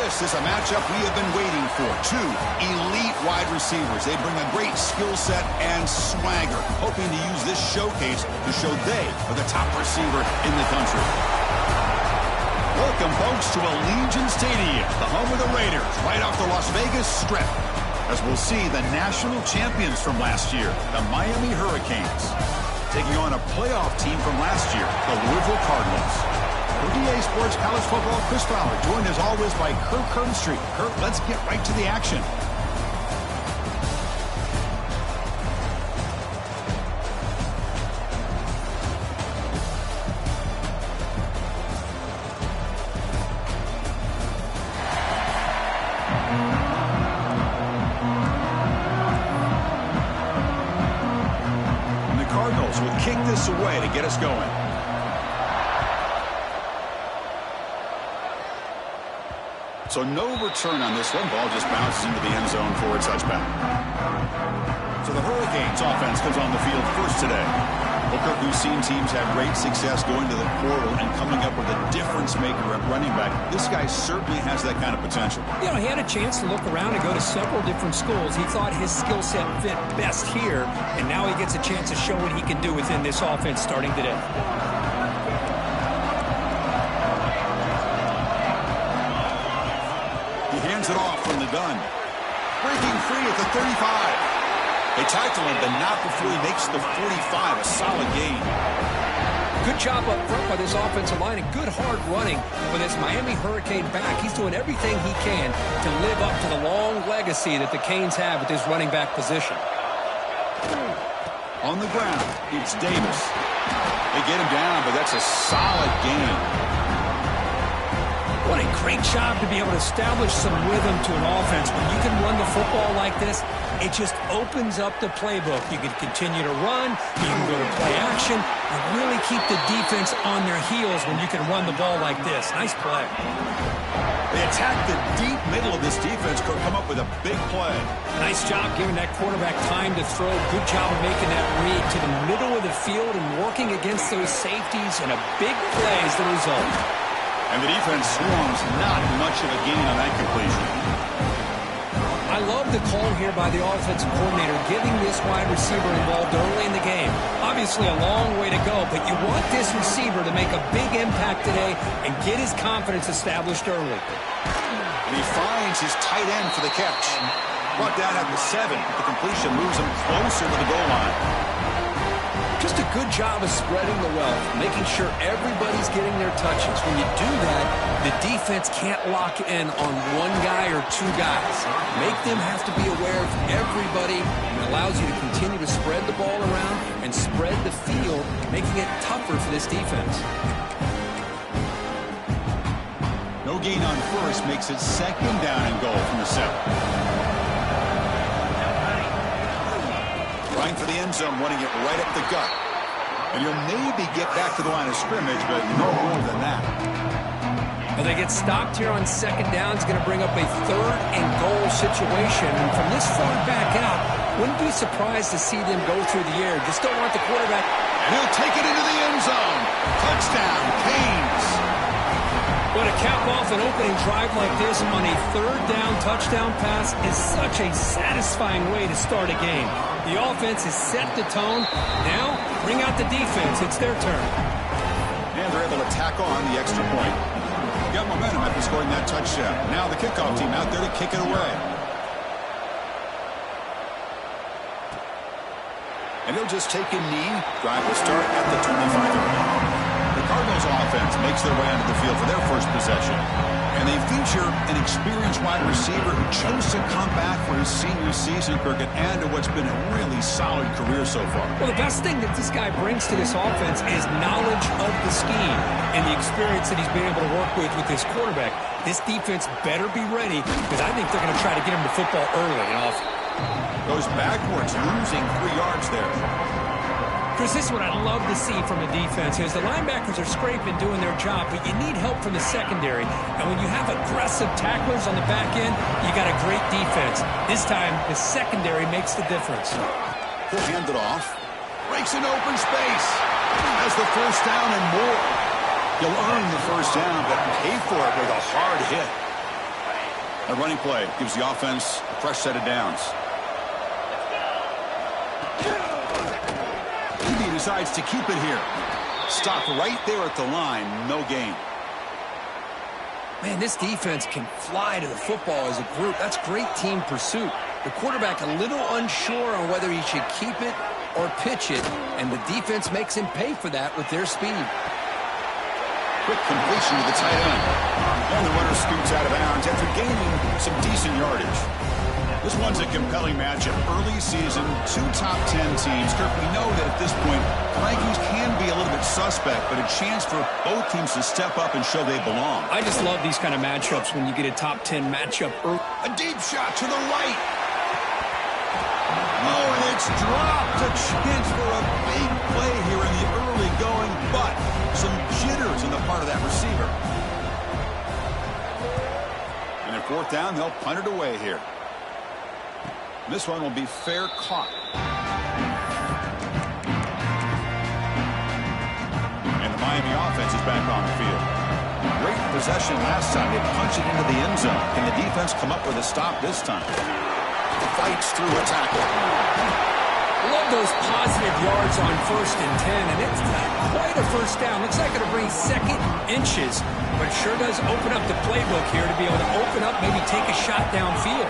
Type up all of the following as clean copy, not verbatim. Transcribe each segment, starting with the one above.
This is a matchup we have been waiting for. Two elite wide receivers. They bring a great skill set and swagger, hoping to use this showcase to show they are the top receiver in the country. Welcome, folks, to Allegiant Stadium, the home of the Raiders, right off the Las Vegas Strip, as we'll see the national champions from last year, the Miami Hurricanes, taking on a playoff team from last year, the Louisville Cardinals. For DA Sports College Football, Chris Fowler, joined as always by Kurt Kernstreet. Kurt, let's get right to the action. And the Cardinals will kick this away to get us going. So no return on this one. Ball just bounces into the end zone for a touchback. So the Hurricanes offense comes on the field first today. Booker, who's seen teams have great success going to the portal and coming up with a difference maker at running back. This guy certainly has that kind of potential. You know, he had a chance to look around and go to several different schools. He thought his skill set fit best here, and now he gets a chance to show what he can do within this offense starting today. Hands it off from the gun. Breaking free at the 35. They tackle him, but not before he makes the 45. A solid gain. Good job up front by this offensive line and good hard running with this Miami Hurricane back. He's doing everything he can to live up to the long legacy that the Canes have at this running back position. On the ground, it's Davis. They get him down, but that's a solid gain. What a great job to be able to establish some rhythm to an offense. When you can run the football like this, it just opens up the playbook. You can continue to run, you can go to play action, and really keep the defense on their heels when you can run the ball like this. Nice play. They attack the deep middle of this defense, could come up with a big play. Nice job giving that quarterback time to throw. Good job of making that read to the middle of the field and working against those safeties, and a big play is the result. And the defense swarms, not much of a gain on that completion. I love the call here by the offensive coordinator, giving this wide receiver involved early in the game. Obviously a long way to go, but you want this receiver to make a big impact today and get his confidence established early. And he finds his tight end for the catch. Brought down at the 7. The completion moves him closer to the goal line. Just a good job of spreading the wealth, making sure everybody's getting their touches. When you do that, the defense can't lock in on one guy or two guys. Make them have to be aware of everybody, and it allows you to continue to spread the ball around and spread the field, making it tougher for this defense. No gain on first makes it second down and goal from the 7. Trying for the end zone, running it right up the gut. And you'll maybe get back to the line of scrimmage, but no more than that. Well, they get stopped here on second down. It's going to bring up a 3rd and goal situation. And from this far back out, wouldn't be surprised to see them go through the air. Just don't want the quarterback. And he'll take it into the end zone. Touchdown, Canes. But to cap off an opening drive like this on a 3rd down touchdown pass is such a satisfying way to start a game. The offense has set the tone. Now, bring out the defense. It's their turn. And they're able to tack on the extra point. Got momentum after scoring that touchdown. Now the kickoff team out there to kick it away. And they'll just take a knee. Drive will start at the 25-yard line. The Cardinals offense makes their way onto the field for their first possession. And they feature an experienced wide receiver who chose to come back for his senior season, Kirk, and add to what's been a really solid career so far. Well, the best thing that this guy brings to this offense is knowledge of the scheme and the experience that he's been able to work with this quarterback. This defense better be ready, because I think they're going to try to get him to football early and often. Goes backwards, losing 3 yards there. Chris, this is what I love to see from a defense is the linebackers are scraping, doing their job, but you need help from the secondary. And when you have aggressive tacklers on the back end, you got a great defense. This time, the secondary makes the difference. He'll hand it off. Breaks an open space. Has the first down and more. He'll earn the first down, but pay for it with a hard hit. A running play gives the offense a fresh set of downs. He decides to keep it here. Stop right there at the line. No gain. Man, this defense can fly to the football as a group. That's great team pursuit. The quarterback a little unsure on whether he should keep it or pitch it, and the defense makes him pay for that with their speed. Quick completion to the tight end. And the runner scoots out of bounds after gaining some decent yardage. This one's a compelling matchup. Early season, 2 top 10 teams. Kirk, we know that at this point, the rankings can be a little bit suspect, but a chance for both teams to step up and show they belong. I just love these kind of matchups when you get a top 10 matchup early. A deep shot to the right. Oh, and it's dropped. A chance for a big play here in the early going, but some jitters on the part of that receiver. And at 4th down, they'll punt it away here. This one will be fair caught. And the Miami offense is back on the field. Great possession last time. They punched it into the end zone. Can the defense come up with a stop this time? Fights through a tackle. Love those positive yards on 1st and 10, and it's not quite a first down. Looks like it'll bring second inches, but it sure does open up the playbook here to be able to open up, maybe take a shot downfield.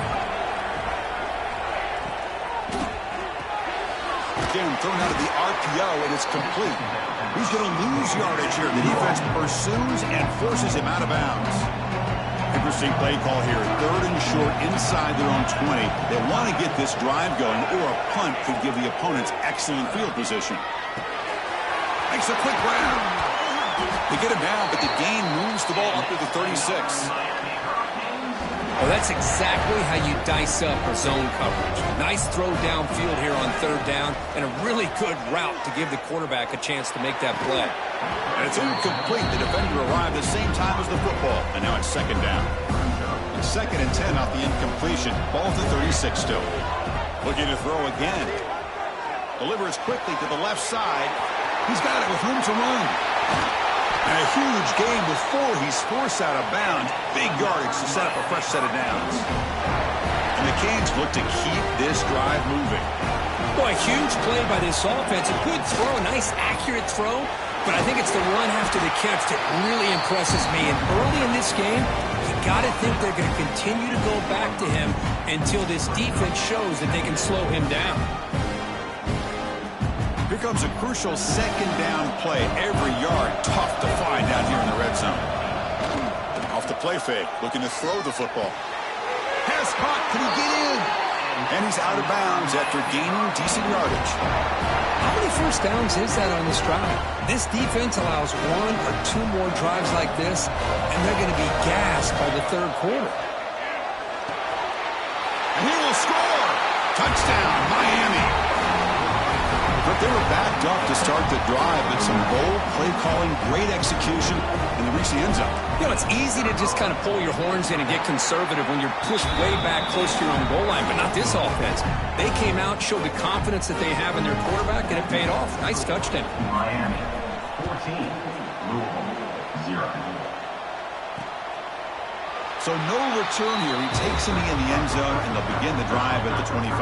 Again, thrown out of the RPO, and it's complete. He's going to lose yardage here. The defense pursues and forces him out of bounds. Interesting play call here. 3rd and short inside their own 20. They want to get this drive going, or a punt could give the opponents excellent field position. Makes a quick grab. They get him down, but the gain moves the ball up to the 36. Well, that's exactly how you dice up a zone coverage. Nice throw downfield here on 3rd down, and a really good route to give the quarterback a chance to make that play. And it's incomplete. The defender arrived at the same time as the football, and now it's 2nd down. And 2nd and 10 off the incompletion. Ball to 36 still. Looking to throw again. Delivers quickly to the left side. He's got it with room to run. And a huge gain before he's forced out of bounds. Big yardage to set up a fresh set of downs. And the Canes look to keep this drive moving. Boy, a huge play by this offense. A good throw, a nice accurate throw. But I think it's the run after the catch that really impresses me. And early in this game, you got to think they're going to continue to go back to him until this defense shows that they can slow him down. Here comes a crucial 2nd down play. Every yard tough to find down here in the red zone. Off the play fake, looking to throw the football. Pass caught, can he get in? And he's out of bounds after gaining decent yardage. How many first downs is that on this drive? This defense allows 1 or 2 more drives like this, and they're going to be gassed by the 3rd quarter. And he will score! Touchdown, Miami! But they were backed up to start the drive, but some bold play calling, great execution, and they reach the end zone. You know, it's easy to just kind of pull your horns in and get conservative when you're pushed way back close to your own goal line, but not this offense. They came out, showed the confidence that they have in their quarterback, and it paid off. Nice touchdown. Miami, 14, Louisville, 0. So no return here. He takes him in the end zone, and they'll begin the drive at the 25.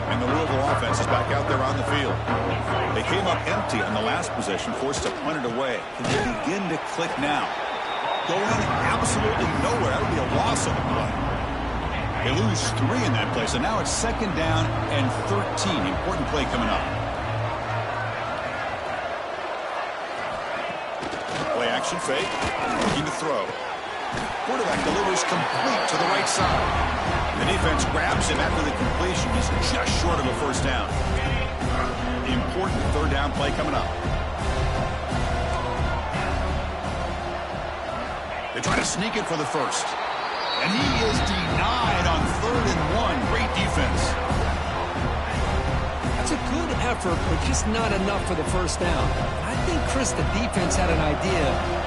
And the Louisville offense is back out there on the field. They came up empty on the last possession, forced to punt it away. Can they begin to click now? Going absolutely nowhere. That would be a loss on the play. They lose 3 in that play, so now it's 2nd down and 13. Important play coming up. Play action fake. Looking to throw. Quarterback delivers complete to the right side. The defense grabs him after the completion. He's just short of a first down. The important 3rd down play coming up. They try to sneak it for the first. And he is denied on 3rd and 1. Great defense. That's a good effort, but just not enough for the first down. I think, Chris, the defense had an idea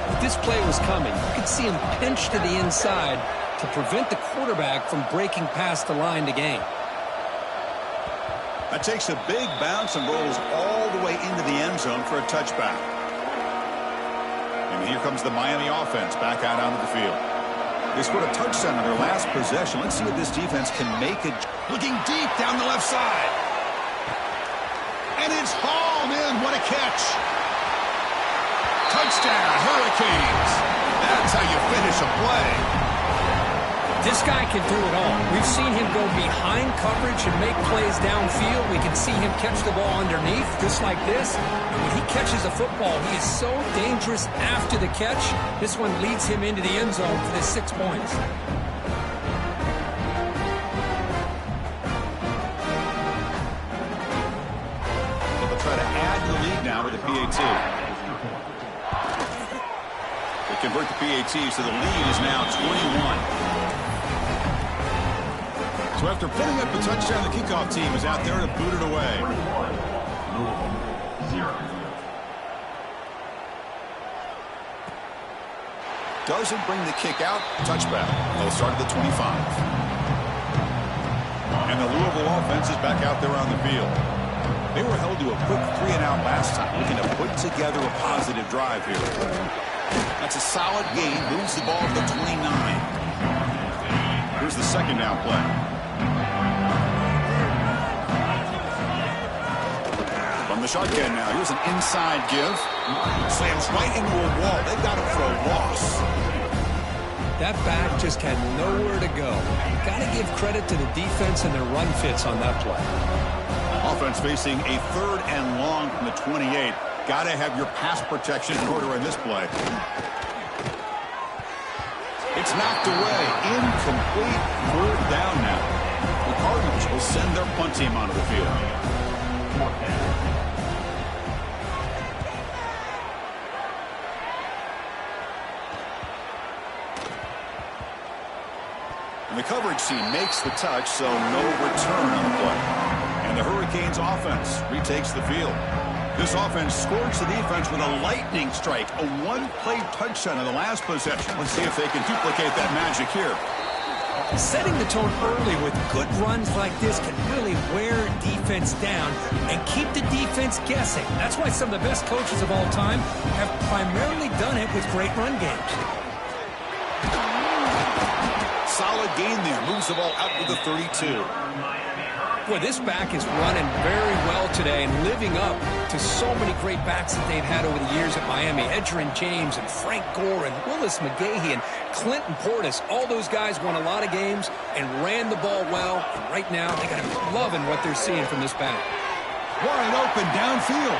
that this play was coming. You could see him pinch to the inside to prevent the quarterback from breaking past the line to gain. That takes a big bounce and rolls all the way into the end zone for a touchback. And here comes the Miami offense back out onto the field. They scored a touchdown on their last possession. Let's see if this defense can make it. Looking deep down the left side. And it's hauled in. What a catch. Touchdown, Hurricanes. That's how you finish a play. This guy can do it all. We've seen him go behind coverage and make plays downfield. We can see him catch the ball underneath, just like this. And when he catches a football, he is so dangerous after the catch. This one leads him into the end zone for the 6 points. They'll try to add to the lead now with the PAT. They convert the PAT, so the lead is now 21. So after putting up the touchdown, the kickoff team is out there to boot it away. Louisville, 0. Doesn't bring the kick out. Touchback. They'll start at the 25. And the Louisville offense is back out there on the field. They were held to a quick 3-and-out last time, looking to put together a positive drive here. That's a solid gain. Moves the ball to the 29. Here's the second down play. From the shotgun now. Here's an inside give. Slams right into a wall. They've got him for a loss. That back just had nowhere to go. Got to give credit to the defense and their run fits on that play. Offense facing a 3rd and long from the 28. Got to have your pass protection in order in this play. It's knocked away. Incomplete. 4th down now. The Cardinals will send their punt team onto the field. 4th down. And the coverage team makes the touch, so no return on the play. And the Hurricanes offense retakes the field. This offense scores the defense with a lightning strike, a 1-play touchdown in the last possession. Let's see if they can duplicate that magic here. Setting the tone early with good runs like this can really wear defense down and keep the defense guessing. That's why some of the best coaches of all time have primarily done it with great run games. Solid gain there. Moves the ball out to the 32. Boy, this back is running very well today and living up to so many great backs that they've had over the years at Miami. Edgerrin James and Frank Gore and Willis McGahee and Clinton Portis. All those guys won a lot of games and ran the ball well. And right now, they got to be loving what they're seeing from this back. Wide open downfield.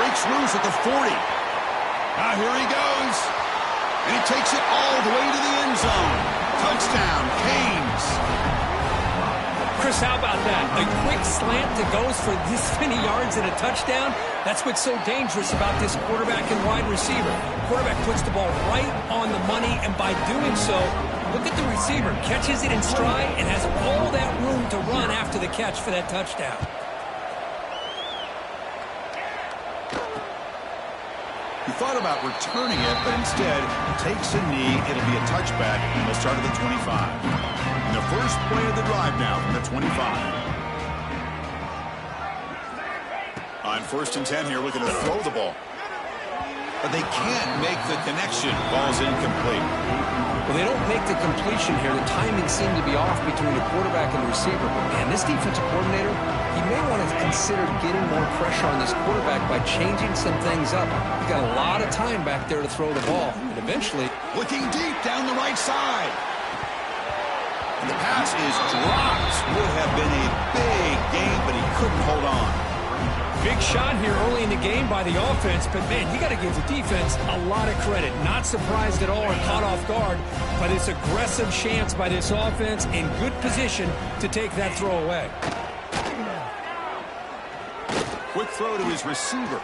Breaks loose at the 40. Now here he goes. And he takes it all the way to the end zone. Touchdown, Canes. Chris, how about that? A quick slant that goes for this many yards and a touchdown. That's what's so dangerous about this quarterback and wide receiver. Quarterback puts the ball right on the money, and by doing so, look at the receiver. Catches it in stride and has all that room to run after the catch for that touchdown. He thought about returning it, but instead takes a knee. It'll be a touchback, and they'll start at the 25. And the first play of the drive now from the 25. On 1st and 10 here, looking to throw the ball. But they can't make the connection. Ball's incomplete. Well, they don't make the completion here. The timing seemed to be off between the quarterback and the receiver. But, man, this defensive coordinator, he may want to consider getting more pressure on this quarterback by changing some things up. He's got a lot of time back there to throw the ball. And eventually, looking deep down the right side. And the pass is dropped. Would have been a big game, but he couldn't hold on. big shot here early in the game by the offense, but, man, you got to give the defense a lot of credit. Not surprised at all or caught off guard by this aggressive chance by this offense in good position to take that throw away. Quick throw to his receiver.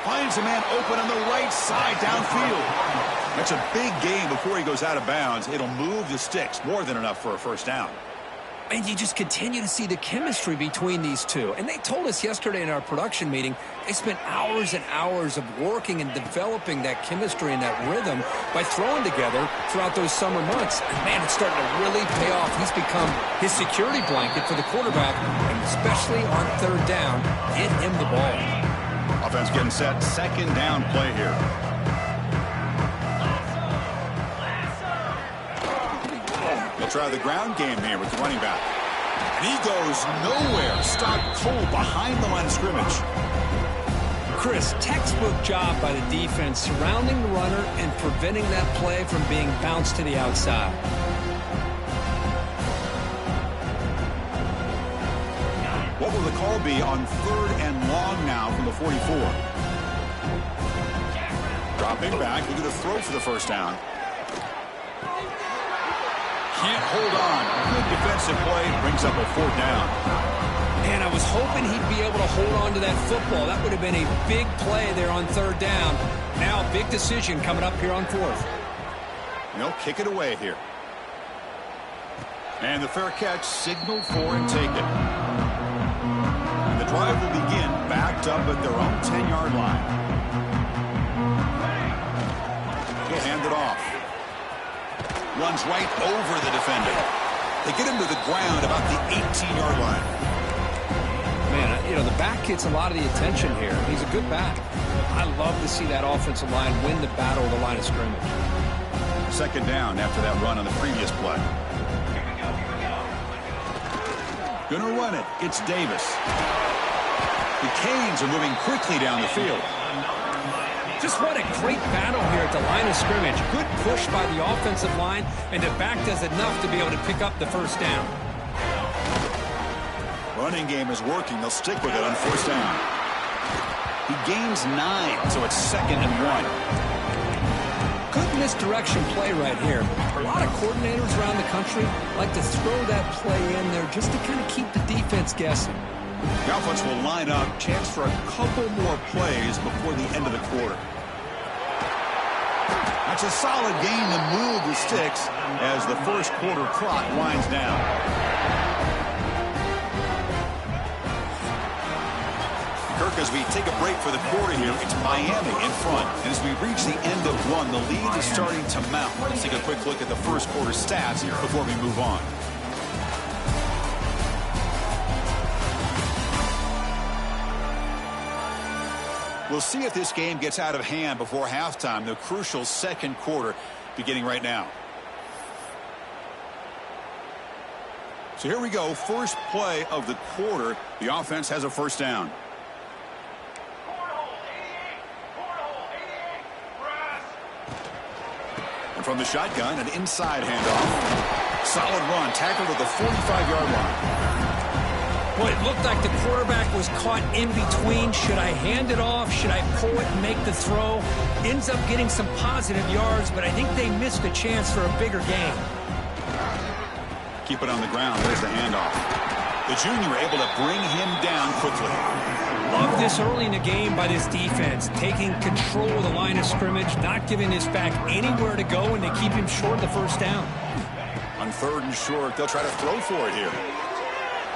Finds a man open on the right side downfield. That's a big gain before he goes out of bounds. It'll move the sticks. More than enough for a first down. And you just continue to see the chemistry between these two. And they told us yesterday in our production meeting, they spent hours and hours of working and developing that chemistry and that rhythm by throwing together throughout those summer months. And, man, it's starting to really pay off. He's become his security blanket for the quarterback, and especially on third down, get him the ball. Offense getting set. Second down play here. try the ground game here with the running back. And he goes nowhere. Stopped cold behind the line of scrimmage. Chris, textbook job by the defense surrounding the runner and preventing that play from being bounced to the outside. What will the call be on 3rd and long now from the 44? Dropping back, looking to throw for the first down. Can't hold on. Good defensive play, brings up a 4th down. And I was hoping he'd be able to hold on to that football. That would have been a big play there on 3rd down. Now big decision coming up here on 4th. They'll kick it away here. And the fair catch signaled for and taken. And the drive will begin backed up at their own 10-yard line. He'll hand it off. Runs right over the defender. They get him to the ground about the 18-yard line. Man, you know, the back gets a lot of the attention here. He's a good back. I love to see that offensive line win the battle of the line of scrimmage. 2nd down after that run on the previous play. Gonna run it. It's Davis. The Canes are moving quickly down the field. Just what a great battle here at the line of scrimmage. Good push by the offensive line, and the back does enough to be able to pick up the first down. Running game is working. They'll stick with it on 1st down. He gains 9, so it's 2nd and 1. Good misdirection play right here. A lot of coordinators around the country like to throw that play in there just to kind of keep the defense guessing. The offense will line up. Chance for a couple more plays before the end of the quarter. That's a solid gain to move the sticks as the first quarter clock winds down. Kirk, as we take a break for the quarter here, it's Miami in front. And as we reach the end of one, the lead is starting to mount. Let's take a quick look at the first quarter stats here before we move on. We'll see if this game gets out of hand before halftime, the crucial 2nd quarter beginning right now. So here we go, first play of the quarter. The offense has a 1st down. And from the shotgun, an inside handoff. Solid run, tackled at the 45-yard line. Boy, it looked like the quarterback was caught in between. Should I hand it off? Should I pull it and make the throw? Ends up getting some positive yards, but I think they missed a chance for a bigger gain. Keep it on the ground. There's the handoff. The junior able to bring him down quickly. Love this early in the game by this defense, taking control of the line of scrimmage, not giving this back anywhere to go, and they keep him short of the 1st down. On 3rd and short, they'll try to throw for it here.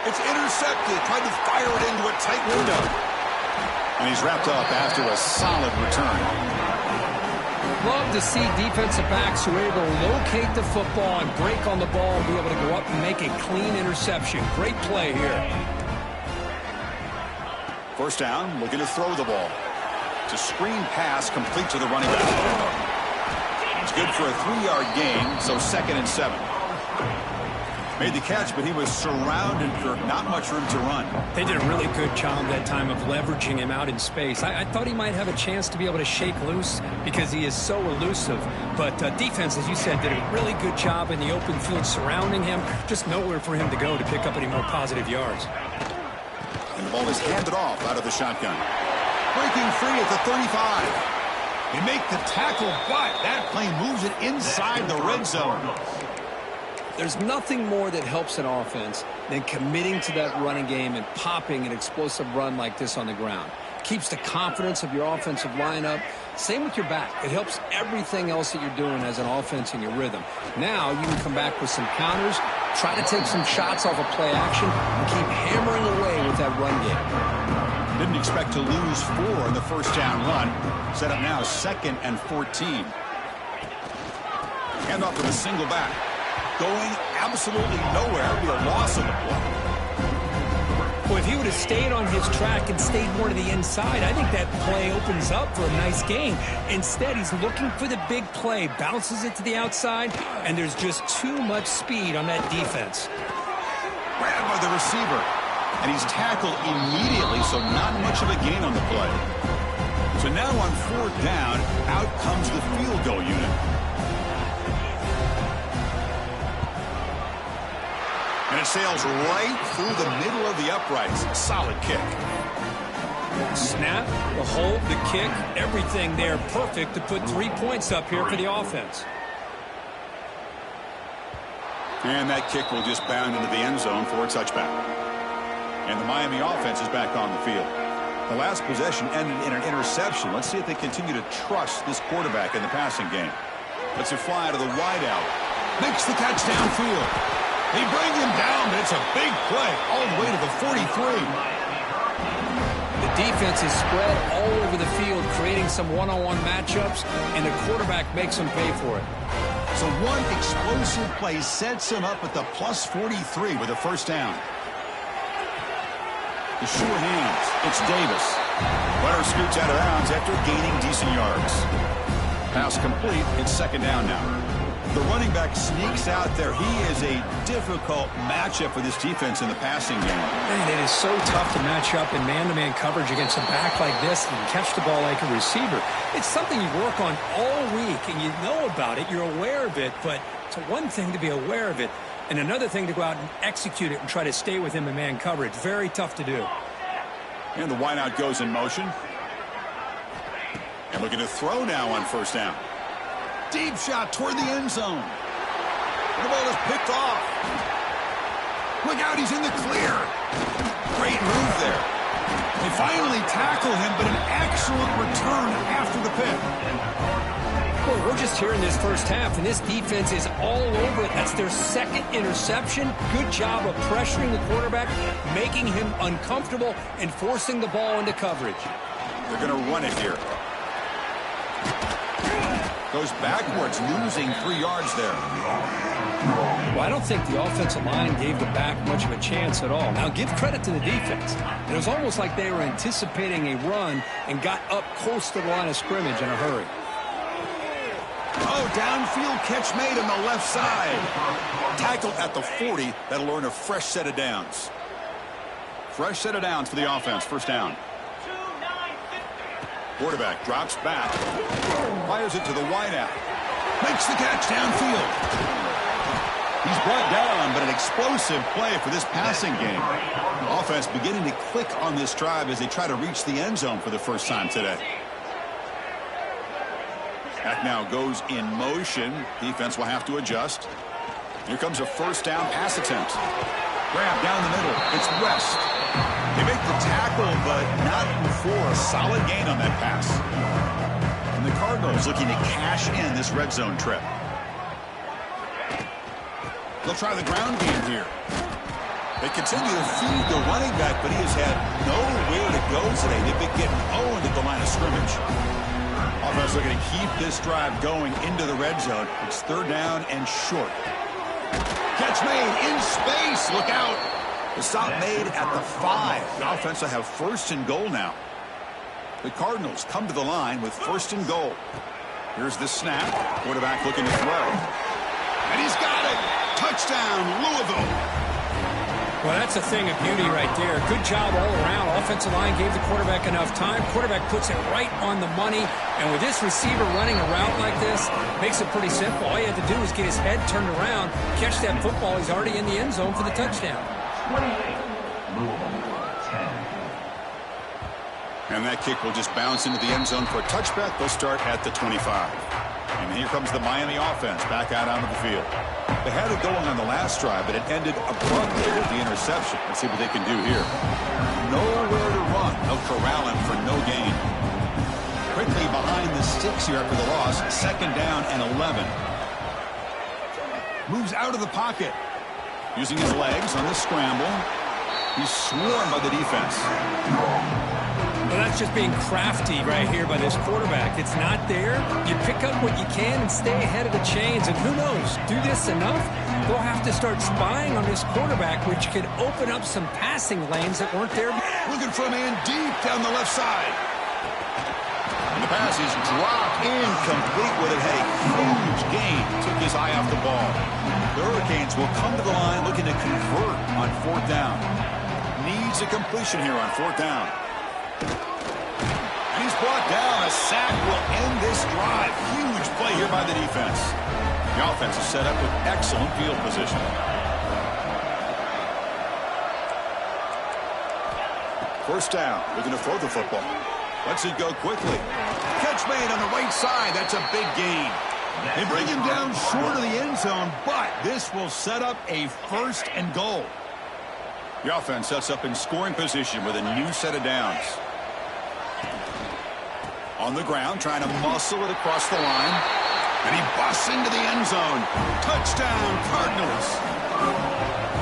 It's intercepted, tried to fire it into a tight window. And he's wrapped up after a solid return. Love to see defensive backs who are able to locate the football and break on the ball and be able to go up and make a clean interception. Great play here. 1st down, looking to throw the ball. It's a screen pass complete to the running back. It's good for a 3-yard gain, so 2nd and 7. Made the catch, but he was surrounded for not much room to run. They did a really good job that time of leveraging him out in space. I thought he might have a chance to be able to shake loose because he is so elusive. But defense, as you said, did a really good job in the open field surrounding him. Just nowhere for him to go to pick up any more positive yards. And the ball is handed off out of the shotgun. Breaking free at the 35. They make the tackle, but that play moves it inside the red zone. There's nothing more that helps an offense than committing to that running game and popping an explosive run like this on the ground. Keeps the confidence of your offensive lineup. Same with your back. It helps everything else that you're doing as an offense in your rhythm. Now you can come back with some counters, try to take some shots off of play action, and keep hammering away with that run game. Didn't expect to lose 4 in the 1st down run. Set up now 2nd and 14. Hand off to the single back. Going absolutely nowhere. It'll be a loss of the play. Well, if he would have stayed on his track and stayed more to the inside, I think that play opens up for a nice gain. Instead, he's looking for the big play, bounces it to the outside, and there's just too much speed on that defense. Grabbed by the receiver, and he's tackled immediately, so not much of a gain on the play. So now on 4th down, out comes the field goal unit. And it sails right through the middle of the uprights. Solid kick. Snap, the hold, the kick, everything there perfect to put 3 points up here for the offense. And that kick will just bound into the end zone for a touchback. And the Miami offense is back on the field. The last possession ended in an interception. Let's see if they continue to trust this quarterback in the passing game. Let's it fly to the wideout. Makes the catch downfield. They bring him down, but it's a big play all the way to the 43. The defense is spread all over the field, creating some one-on-one matchups, and the quarterback makes them pay for it. So one explosive play sets him up at the plus 43 with a first down. The sure hands. It's Davis. Runner scoots out of bounds after gaining decent yards. Pass complete. It's 2nd down now. The running back sneaks out there. He is a difficult matchup for this defense in the passing game. Man, it is so tough to match up in man-to-man coverage against a back like this and catch the ball like a receiver. It's something you work on all week, and you know about it. You're aware of it, but it's one thing to be aware of it, and another thing to go out and execute it and try to stay with him in man coverage. Very tough to do. And the wideout goes in motion. And looking to throw now on 1st down. Deep shot toward the end zone. The ball is picked off. Look out, he's in the clear. Great move there. They finally tackle him, but an excellent return after the pick. Well, we're just here in this first half, and this defense is all over it. That's their 2nd interception. Good job of pressuring the quarterback, making him uncomfortable, and forcing the ball into coverage. They're going to run it here. Goes backwards, losing 3 yards there. Well, I don't think the offensive line gave the back much of a chance at all. Now, give credit to the defense. It was almost like they were anticipating a run and got up close to the line of scrimmage in a hurry. Oh, downfield catch made on the left side. Tackle at the 40. That'll earn a fresh set of downs. Fresh set of downs for the offense. 1st down. Quarterback drops back. Fires it to the wideout. Makes the catch downfield. He's brought down, but an explosive play for this passing game. Offense beginning to click on this drive as they try to reach the end zone for the first time today. Back now goes in motion. Defense will have to adjust. Here comes a 1st down pass attempt. Grab down the middle. It's West. They make the tackle, but not before a solid gain on that pass. And the Cardinals looking to cash in this red zone trip. They'll try the ground game here. They continue to feed the running back, but he has had nowhere to go today. They've been getting owned at the line of scrimmage. Offense looking to keep this drive going into the red zone. It's 3rd down and short. Catch made in space. Look out. The stop made at the 5. The offense will have 1st and goal now. The Cardinals come to the line with 1st and goal. Here's the snap. Quarterback looking to throw. And he's got it. Touchdown, Louisville. Well, that's a thing of beauty right there. Good job all around. Offensive line gave the quarterback enough time. Quarterback puts it right on the money. And with this receiver running a route like this, makes it pretty simple. All you have to do is get his head turned around, catch that football. He's already in the end zone for the touchdown. 28, Louisville, 10. And that kick will just bounce into the end zone for a touchback. They'll start at the 25. And here comes the Miami offense back out onto the field. They had it going on the last drive, but it ended abruptly with the interception. Let's see what they can do here. Nowhere to run. They'll corral him for no gain. Quickly behind the sticks here after the loss. 2nd down and 11. Moves out of the pocket. Using his legs on the scramble. He's swarmed by the defense. Well, that's just being crafty right here by this quarterback. It's not there. You pick up what you can and stay ahead of the chains. And who knows, do this enough, they'll have to start spying on this quarterback, which could open up some passing lanes that weren't there. Looking for a man deep down the left side. And the pass is dropped, incomplete with it. Had a huge gain. Took his eye off the ball. The Hurricanes will come to the line looking to convert on 4th down. Needs a completion here on 4th down. And he's brought down. A sack will end this drive. Huge play here by the defense. The offense is set up with excellent field position. First down. Looking to throw the football. Lets it go quickly. Catch made on the right side. That's a big gain. They bring him down short of the end zone, but this will set up a 1st and goal. The offense sets up in scoring position with a new set of downs. On the ground, trying to muscle it across the line. And he busts into the end zone. Touchdown, Cardinals.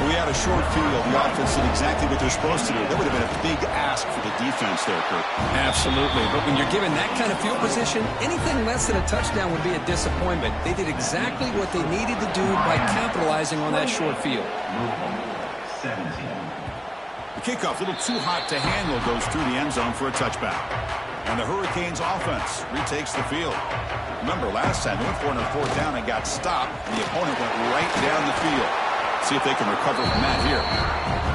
We had a short field. The offense did exactly what they're supposed to do. That would have been a big ask for the defense there, Kurt. Absolutely. But when you're given that kind of field position, anything less than a touchdown would be a disappointment. They did exactly what they needed to do by capitalizing on that short field. The kickoff, a little too hot to handle, goes through the end zone for a touchback. And the Hurricanes offense retakes the field. Remember, last time they went for it on 4th down and got stopped, and the opponent went right down the field. See if they can recover from that here.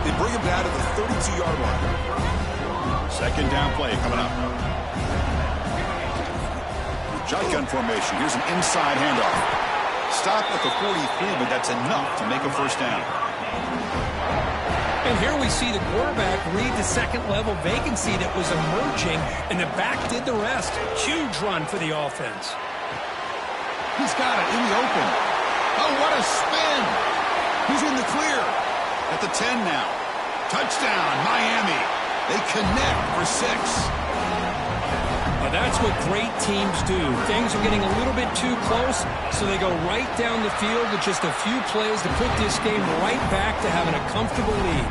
They bring him down to the 32-yard line. 2nd down play coming up. Shotgun formation. Here's an inside handoff. Stop at the 43, but that's enough to make a 1st down. And here we see the quarterback read the 2nd-level vacancy that was emerging, and the back did the rest. Huge run for the offense. He's got it in the open. Oh, what a spin. He's in the clear. At the 10 now. Touchdown, Miami. They connect for 6. Well, that's what great teams do. Things are getting a little bit too close, so they go right down the field with just a few plays to put this game right back to having a comfortable lead.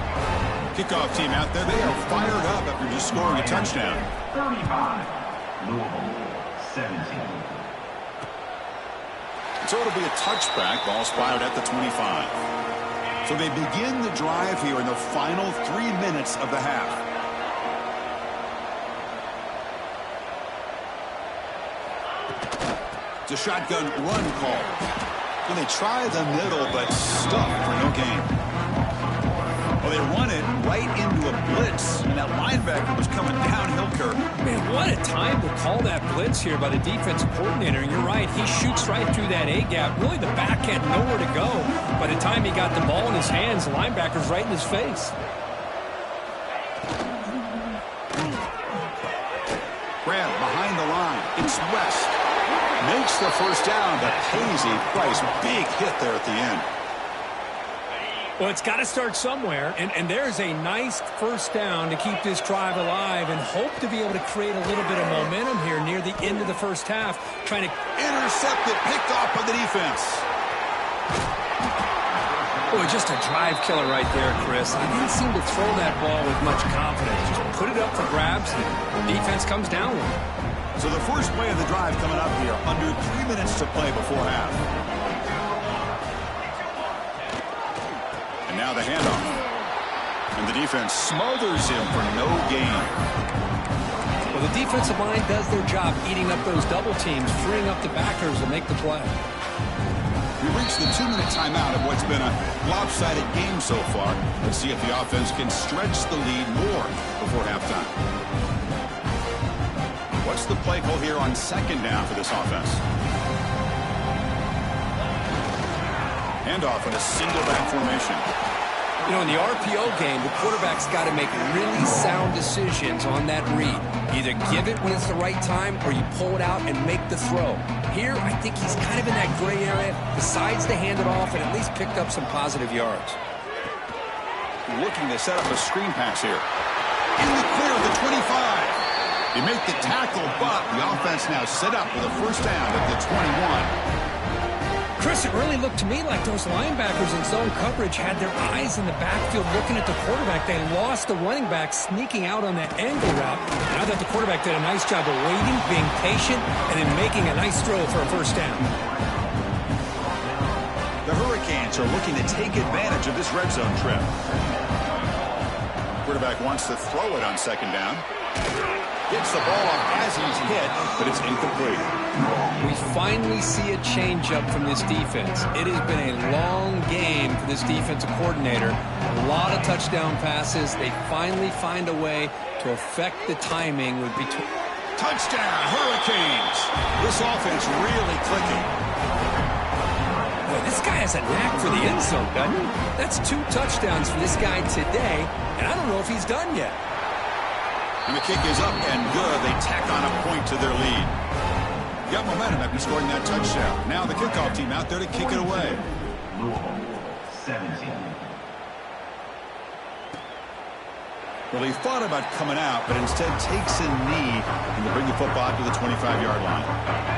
Kickoff team out there, they are fired up after just scoring a touchdown. 35, Louisville, 17. So it'll be a touchback. Ball spotted at the 25. So they begin the drive here in the final 3 minutes of the half. It's a shotgun run call. And they try the middle, but stuck for no gain. Well, they run it right into a blitz, and that linebacker was coming downhill, Kirk. Man, what a time to call that blitz here by the defensive coordinator. And you're right, he shoots right through that A-gap. Really, the back had nowhere to go. By the time he got the ball in his hands, the linebacker's right in his face. Grab behind the line. It's West. Makes the 1st down, but pays a price. Big hit there at the end. Well, it's got to start somewhere, and there's a nice 1st down to keep this drive alive and hope to be able to create a little bit of momentum here near the end of the 1st half, trying to intercept it, picked off by the defense. Boy, just a drive killer right there, Chris. He didn't seem to throw that ball with much confidence. Just put it up for grabs, and the defense comes down with it. So the first play of the drive coming up here, under 3 minutes to play before half. And now the handoff. And the defense smothers him for no gain. Well, the defensive line does their job eating up those double teams, freeing up the backers to make the play. We reached the 2-minute timeout of what's been a lopsided game so far. Let's see if the offense can stretch the lead more before halftime. What's the play call here on 2nd down for this offense? Handoff in a single back formation. You know, in the RPO game, the quarterback's got to make really sound decisions on that read. Either give it when it's the right time or you pull it out and make the throw. Here, I think he's kind of in that gray area, decides to hand it off and at least picked up some positive yards. Looking to set up a screen pass here. In the clear of the 25. You make the tackle, but the offense now set up with a 1st down at the 21. Chris, it really looked to me like those linebackers in zone coverage had their eyes in the backfield looking at the quarterback. They lost the running back sneaking out on that angle route. And I thought the quarterback did a nice job of waiting, being patient, and then making a nice throw for a 1st down. The Hurricanes Hurricanes are looking to take advantage of this red zone trip. Quarterback wants to throw it on second down. Gets the ball off as he's hit, but it's incomplete. We finally see a changeup from this defense. It has been a long game for this defensive coordinator. A lot of touchdown passes. They finally find a way to affect the timing with between. Touchdown, Hurricanes! This offense really clicking. Boy, this guy has a knack for the end zone, doesn't he? That's 2 touchdowns for this guy today, and I don't know if he's done yet. And the kick is up and good. They tack on a point to their lead. Got momentum after scoring that touchdown. Now the kickoff team out there to kick it away. Louisville, 17. Well, he thought about coming out, but instead takes a knee and will bring the football to the 25-yard line.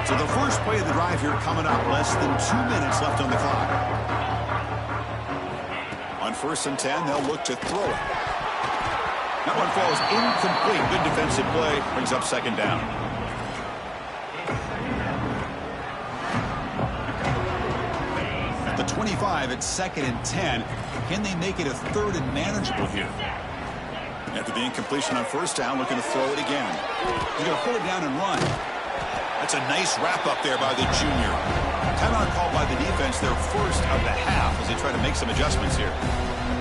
So the first play of the drive here coming up, less than 2 minutes left on the clock. On 1st and 10, they'll look to throw it. That one falls incomplete. Good defensive play. Brings up second down. At the 25, it's 2nd and 10. Can they make it a 3rd and manageable here? After the incompletion on 1st down, looking to throw it again. He's going to pull it down and run. That's a nice wrap up there by the junior. Timeout called by the defense, their first of the half, as they try to make some adjustments here.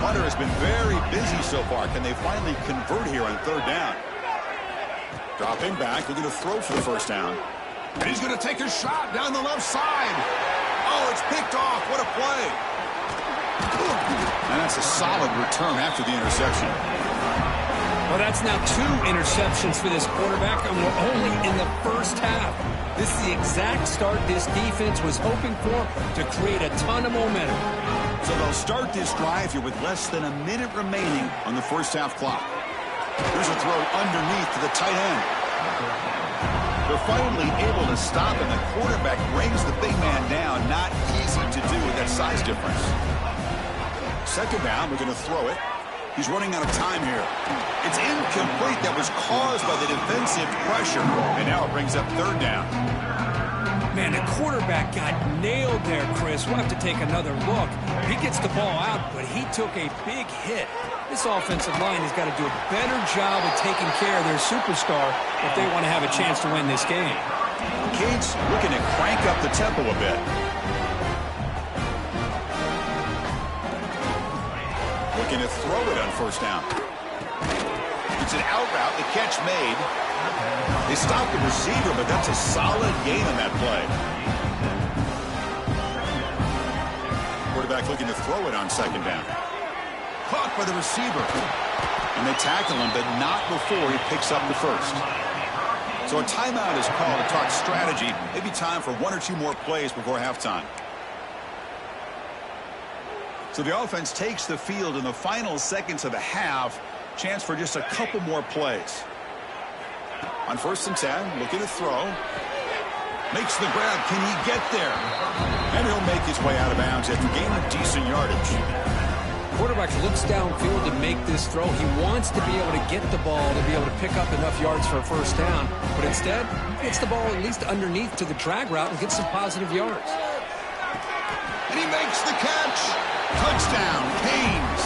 Hunter has been very busy so far. Can they finally convert here on 3rd down? Dropping back, looking to throw for the 1st down. And he's going to take a shot down the left side. Oh, it's picked off. What a play. And that's a solid return after the interception. Well, that's now 2 interceptions for this quarterback, and we're only in the first half. This is the exact start this defense was hoping for to create a ton of momentum. So they'll start this drive here with less than a minute remaining on the first half clock. Here's a throw underneath to the tight end. They're finally able to stop, and the quarterback brings the big man down. Not easy to do with that size difference. Second down, we're going to throw it. He's running out of time here. It's incomplete. That was caused by the defensive pressure. And now it brings up 3rd down. Man, the quarterback got nailed there, Chris. We'll have to take another look. He gets the ball out, but he took a big hit. This offensive line has got to do a better job of taking care of their superstar if they want to have a chance to win this game. Cade's looking to crank up the tempo a bit. Looking to throw it on 1st down. It's an out route. The catch made. They stopped the receiver, but that's a solid gain on that play. Quarterback looking to throw it on 2nd down. Caught by the receiver. And they tackle him, but not before he picks up the 1st. So a timeout is called to talk strategy. Maybe time for 1 or 2 more plays before halftime. So the offense takes the field in the final seconds of the half. Chance for just a couple more plays. On 1st and 10, looking to throw. Makes the grab. Can he get there? And he'll make his way out of bounds after gaining decent yardage. Quarterback looks downfield to make this throw. He wants to be able to get the ball to be able to pick up enough yards for a 1st down. But instead, he gets the ball at least underneath to the drag route and gets some positive yards. And he makes the catch. Touchdown, Canes.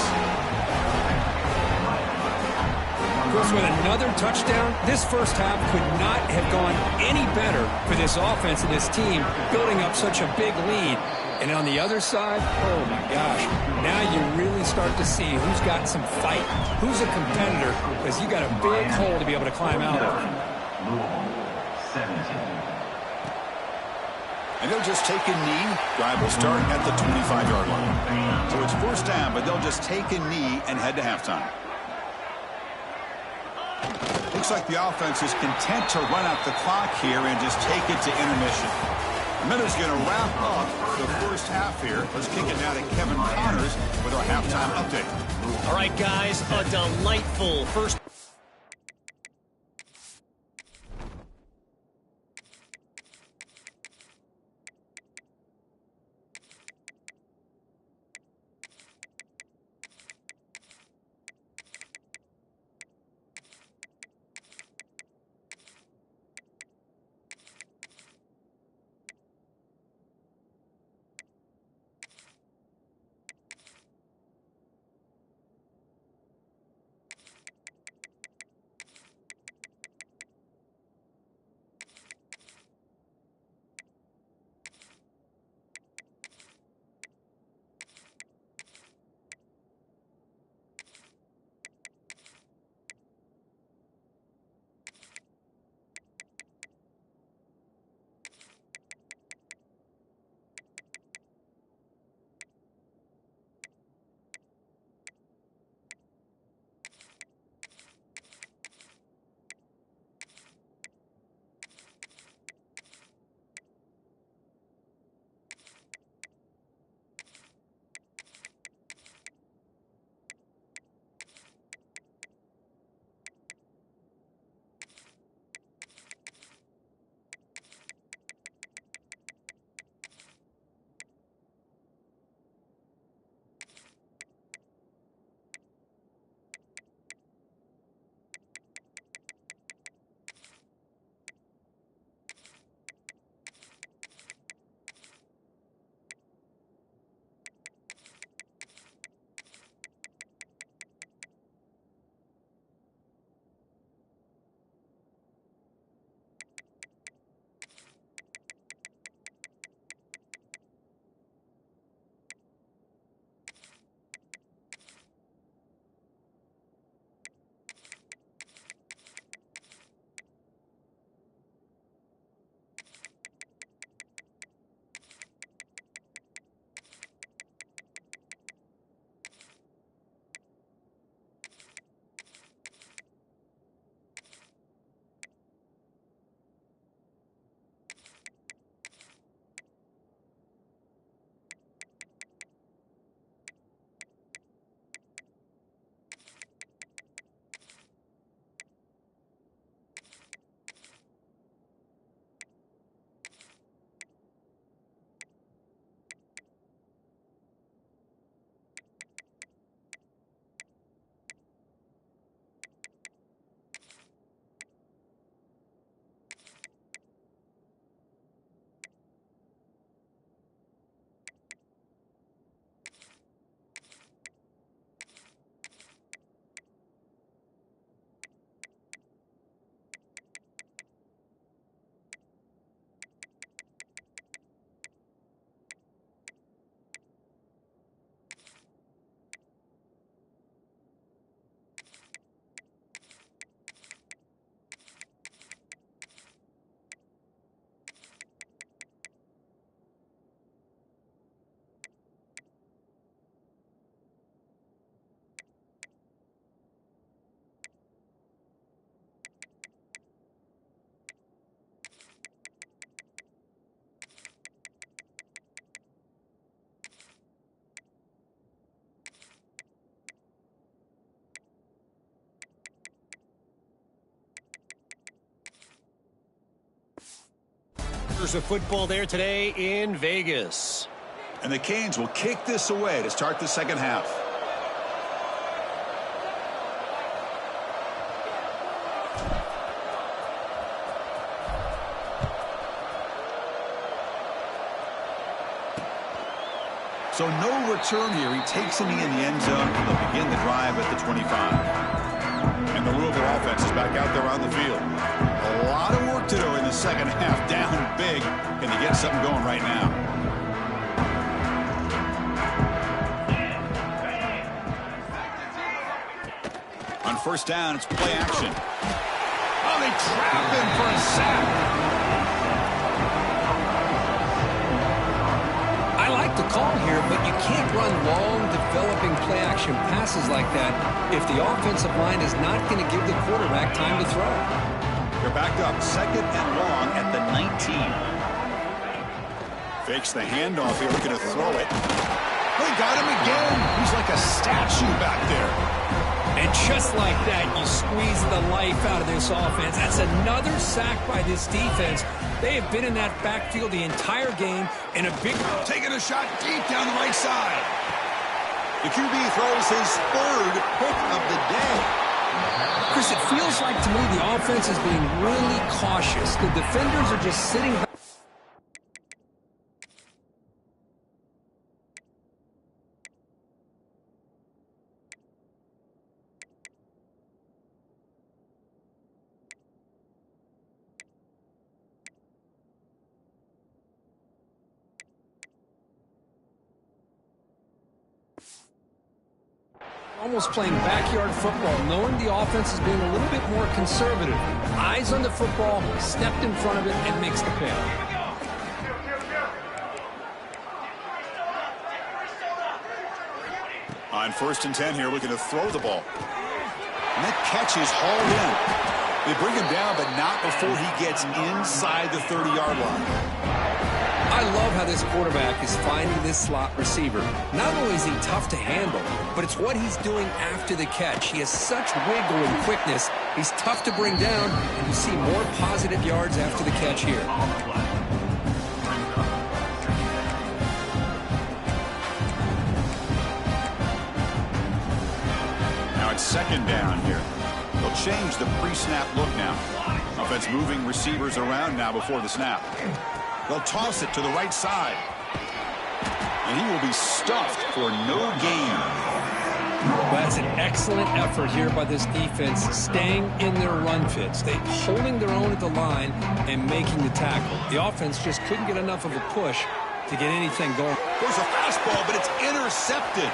Chris, with another touchdown, this first half could not have gone any better for this offense and this team, building up such a big lead. And on the other side, oh my gosh, now you really start to see who's got some fight, who's a competitor, because you got a big hole to be able to climb out of. Louisville, 17. And they'll just take a knee. Drive will start at the 25-yard line. So it's 1st down, but they'll just take a knee and head to halftime. Looks like the offense is content to run out the clock here and just take it to intermission. Miller's going to wrap up the first half here. Let's kick it now to Kevin Connors with our halftime update. All right, guys, a delightful first. quarters of football there today in Vegas. And the Canes will kick this away to start the second half. So no return here. He takes it in the end zone. They'll begin the drive at the 25. And the Louisville offense is back out there on the field. A lot of work to do in the second half. Down big. Can he get something going right now? On first down, it's play action. Oh, they trap him for a sack. I like the call here, but you can't run long, developing play-action passes like that if the offensive line is not going to give the quarterback time to throw. They're back up, second and long at the 19. Fakes the handoff here, looking to throw it. They got him again. He's like a statue back there. And just like that, you squeeze the life out of this offense. That's another sack by this defense. They have been in that backfield the entire game, and a big... Taking a shot deep down the right side. The QB throws his third pick of the day. Chris, it feels like to me the offense is being really cautious. The defenders are just sitting back. Almost playing backyard football, knowing the offense is being a little bit more conservative. Eyes on the football, stepped in front of it, and makes the pick. On first and 10 here, looking to throw the ball. And that catch is hauled in. They bring him down, but not before he gets inside the 30-yard line. I love how this quarterback is finding this slot receiver. Not only is he tough to handle, but it's what he's doing after the catch. He has such wiggle and quickness. He's tough to bring down, and you see more positive yards after the catch here. Now it's second down here. They'll change the pre-snap look now. Offense moving receivers around now before the snap. They'll toss it to the right side. And he will be stuffed for no gain. That's an excellent effort here by this defense, staying in their run fits. They holding their own at the line and making the tackle. The offense just couldn't get enough of a push to get anything going. There's a fastball, but it's intercepted.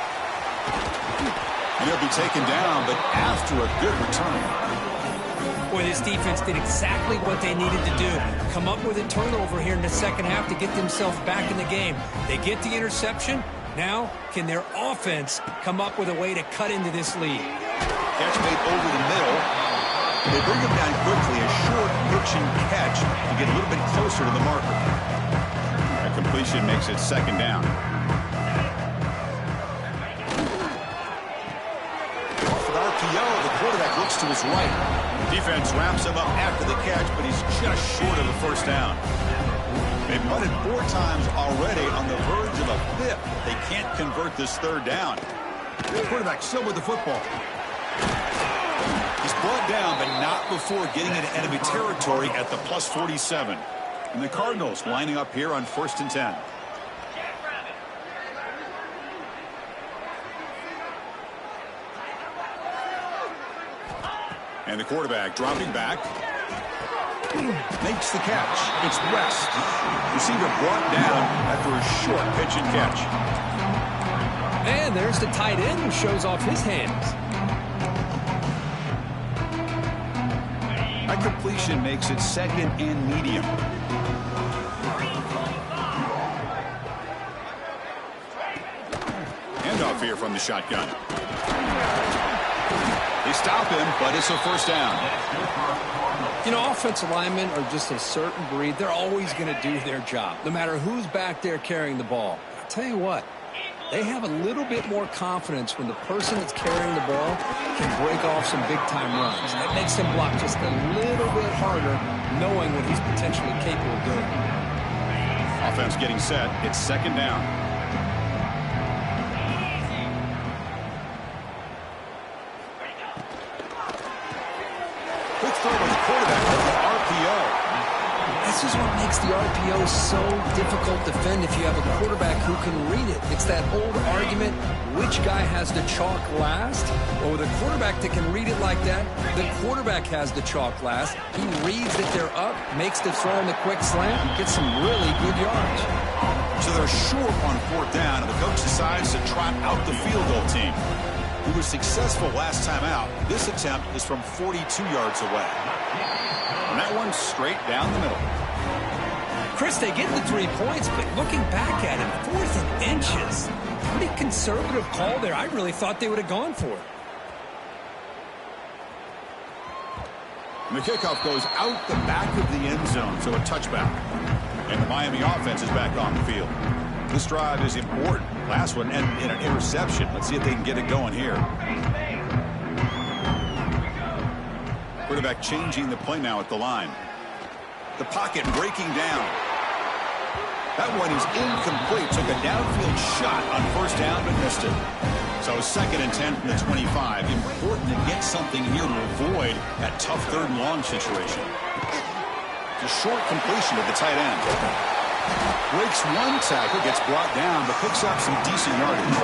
And he'll be taken down, but after a good return. Boy, this defense did exactly what they needed to do. Come up with a turnover here in the second half to get themselves back in the game. They get the interception. Now, can their offense come up with a way to cut into this lead? Catch made over the middle. They bring him down quickly. A short pitch and catch to get a little bit closer to the marker. That completion makes it second down. Off with RPO, the quarterback looks to his right. Defense wraps him up after the catch, but he's just short of a first down. They've punted 4 times already, on the verge of a 5th. They can't convert this third down. The quarterback still with the football. He's brought down, but not before getting into enemy territory at the plus 47. And the Cardinals lining up here on first and 10. And the quarterback dropping back. Makes the catch. It's West. Receiver brought down after a short pitch and catch. And there's the tight end who shows off his hands. That completion makes it second and medium. Handoff here from the shotgun. They stop him, but it's a first down. You know, offensive linemen are just a certain breed. They're always going to do their job, no matter who's back there carrying the ball. I'll tell you what, they have a little bit more confidence when the person that's carrying the ball can break off some big-time runs. That makes them block just a little bit harder, knowing what he's potentially capable of doing. Offense getting set. It's second down. Quick throw by the quarterback with the RPO. This is what makes the RPO so difficult to defend if you have a quarterback who can read it. It's that old argument, which guy has the chalk last? Well, with a quarterback that can read it like that, the quarterback has the chalk last. He reads that they're up, makes the throw in the quick slant, gets some really good yards. So they're short on fourth down, and the coach decides to trot out the field goal team. Who was successful last time out. This attempt is from 42 yards away. And that one's straight down the middle. Chris, they get the 3 points, but looking back at it, 4th and inches. Pretty conservative call there. I really thought they would have gone for it. And the kickoff goes out the back of the end zone, so a touchback. And the Miami offense is back on the field. This drive is important. Last one ended in an interception. Let's see if they can get it going here. Quarterback changing the play now at the line. The pocket breaking down. That one is incomplete. Took a downfield shot on first down, but missed it. So 2nd and 10 from the 25. Important to get something here to avoid that tough 3rd and long situation. The short completion of the tight end. Breaks one tackle, gets brought down, but picks up some decent yardage.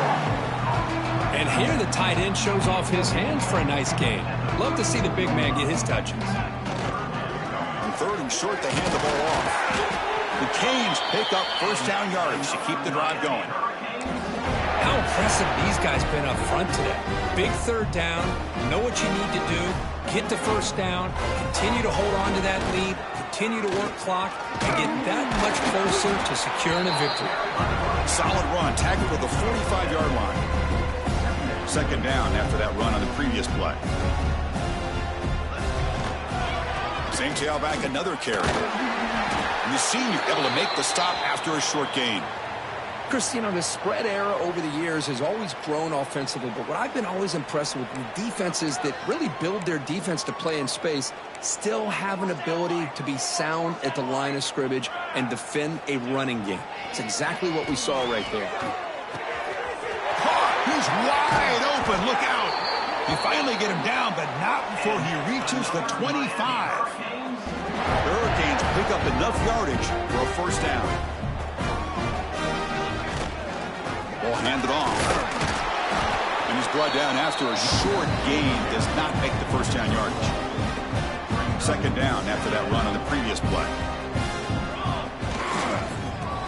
And here the tight end shows off his hands for a nice gain. Love to see the big man get his touches. On 3rd and short, they hand the ball off. The Canes pick up first down yardage to keep the drive going. How impressive these guys been up front today. Big 3rd down, know what you need to do, get the first down, continue to hold on to that lead, continue to work clock, and get that much closer to securing a victory. Solid run, tackled at the 45-yard line. 2nd down after that run on the previous play. Same tailback, another carry. And the senior able to make the stop after a short gain. Chris, you know, the spread era over the years has always grown offensively, but what I've been always impressed with defenses that really build their defense to play in space still have an ability to be sound at the line of scrimmage and defend a running game. It's exactly what we saw right there. He's wide open. Look out. You finally get him down, but not before he reaches the 25. The Hurricanes pick up enough yardage for a first down. Ball handed off. And he's brought down after a short gain. Does not make the first down yardage. 2nd down after that run on the previous play.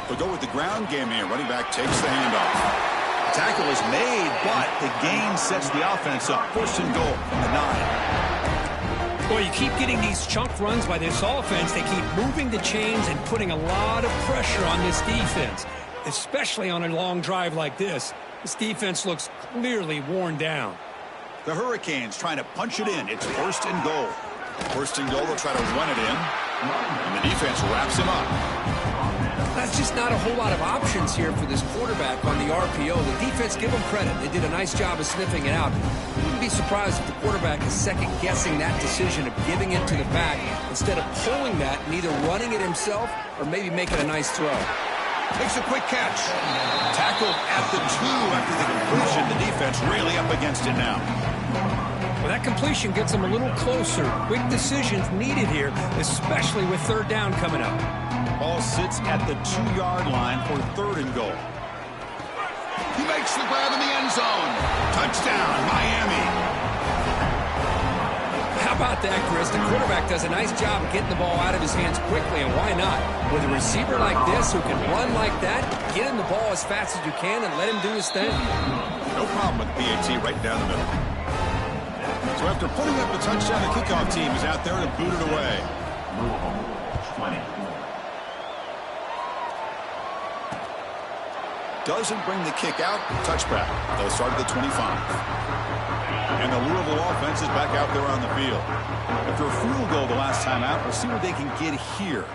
They'll go with the ground game here. Running back takes the handoff. Tackle is made, but the gain sets the offense up. 1st and goal from the 9. Well, you keep getting these chunk runs by this offense. They keep moving the chains and putting a lot of pressure on this defense, especially on a long drive like this. This defense looks clearly worn down. The Hurricanes trying to punch it in. It's 1st and goal. 1st and goal, they'll try to run it in. And the defense wraps him up. That's just not a whole lot of options here for this quarterback on the RPO. The defense, give them credit. They did a nice job of sniffing it out. I wouldn't be surprised if the quarterback is second-guessing that decision of giving it to the back instead of pulling that and either running it himself or maybe making a nice throw. Makes a quick catch. Tackled at the 2 after the completion. The defense really up against it now. Well, that completion gets them a little closer. Quick decisions needed here, especially with 3rd down coming up. Ball sits at the 2-yard line for 3rd and goal. He makes the grab in the end zone. Touchdown, Miami. How about that, Chris? The quarterback does a nice job of getting the ball out of his hands quickly, and why not? With a receiver like this who can run like that, get him the ball as fast as you can and let him do his thing. No problem with PAT right down the middle. So after putting up the touchdown, the kickoff team is out there to boot it away. Louisville, 20. Doesn't bring the kick out. Touchback. They'll start at the 25. And the Louisville offense is back out there on the field. After a field goal the last time out, we'll see what they can get here.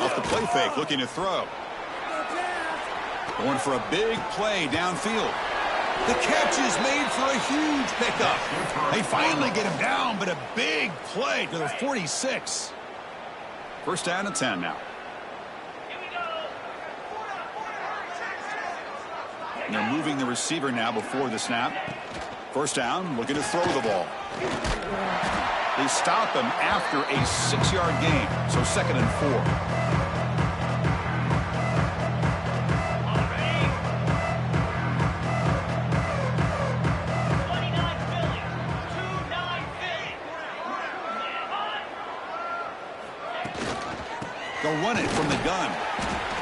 Off the play fake, looking to throw. Going for a big play downfield. The catch is made for a huge pickup. They finally get him down, but a big play to the 46. First down and 10 now. And they're moving the receiver now before the snap. First down, looking to throw the ball. They stop him after a 6-yard gain, so 2nd and 4. They'll run it from the gun.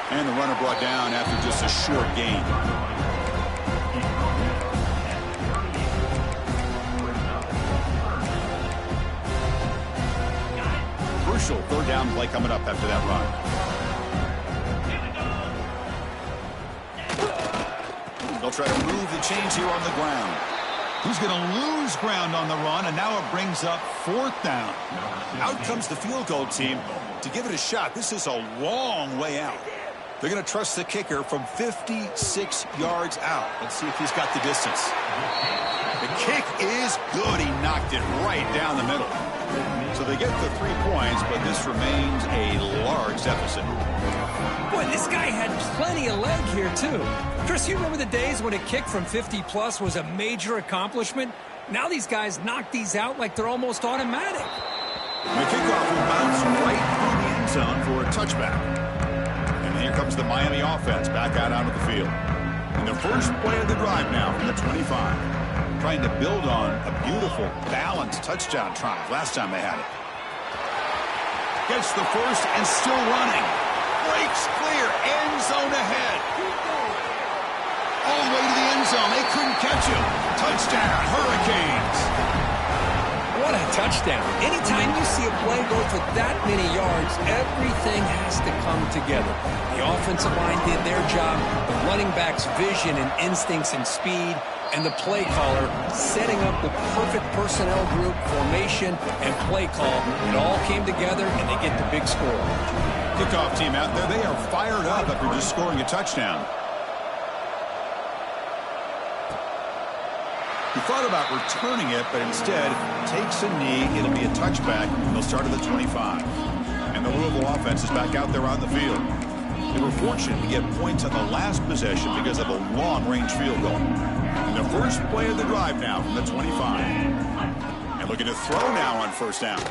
And the runner brought down after just a short gain. Crucial 3rd down play coming up after that run. They'll try to move the chains here on the ground. He's going to lose ground on the run, and now it brings up 4th down. Out comes the field goal team to give it a shot. This is a long way out. They're going to trust the kicker from 56 yards out. Let's see if he's got the distance. The kick is good. He knocked it right down the middle. So they get the 3 points, but this remains a large deficit. Boy, this guy had plenty of leg here, too. Chris, you remember the days when a kick from 50-plus was a major accomplishment? Now these guys knock these out like they're almost automatic. The kickoff will bounce right through the end zone for a touchback. And here comes the Miami offense back out onto the field. And the first play of the drive now from the 25. Trying to build on a beautiful, balanced touchdown drive last time they had it. Gets the first and still running. Breaks clear. End zone ahead. All the way to the end zone. They couldn't catch him. Touchdown, Hurricanes. What a touchdown. Anytime you see a play go for that many yards, everything has to come together. The offensive line did their job, the running back's vision and instincts and speed, and the play caller setting up the perfect personnel group, formation, and play call. It all came together, and they get the big score. Kickoff team out there, they are fired up after just scoring a touchdown. He thought about returning it, but instead takes a knee. It'll be a touchback. They'll start at the 25. And the Louisville offense is back out there on the field. They were fortunate to get points on the last possession because of a long-range field goal. And the first play of the drive now from the 25. And looking to throw now on first down.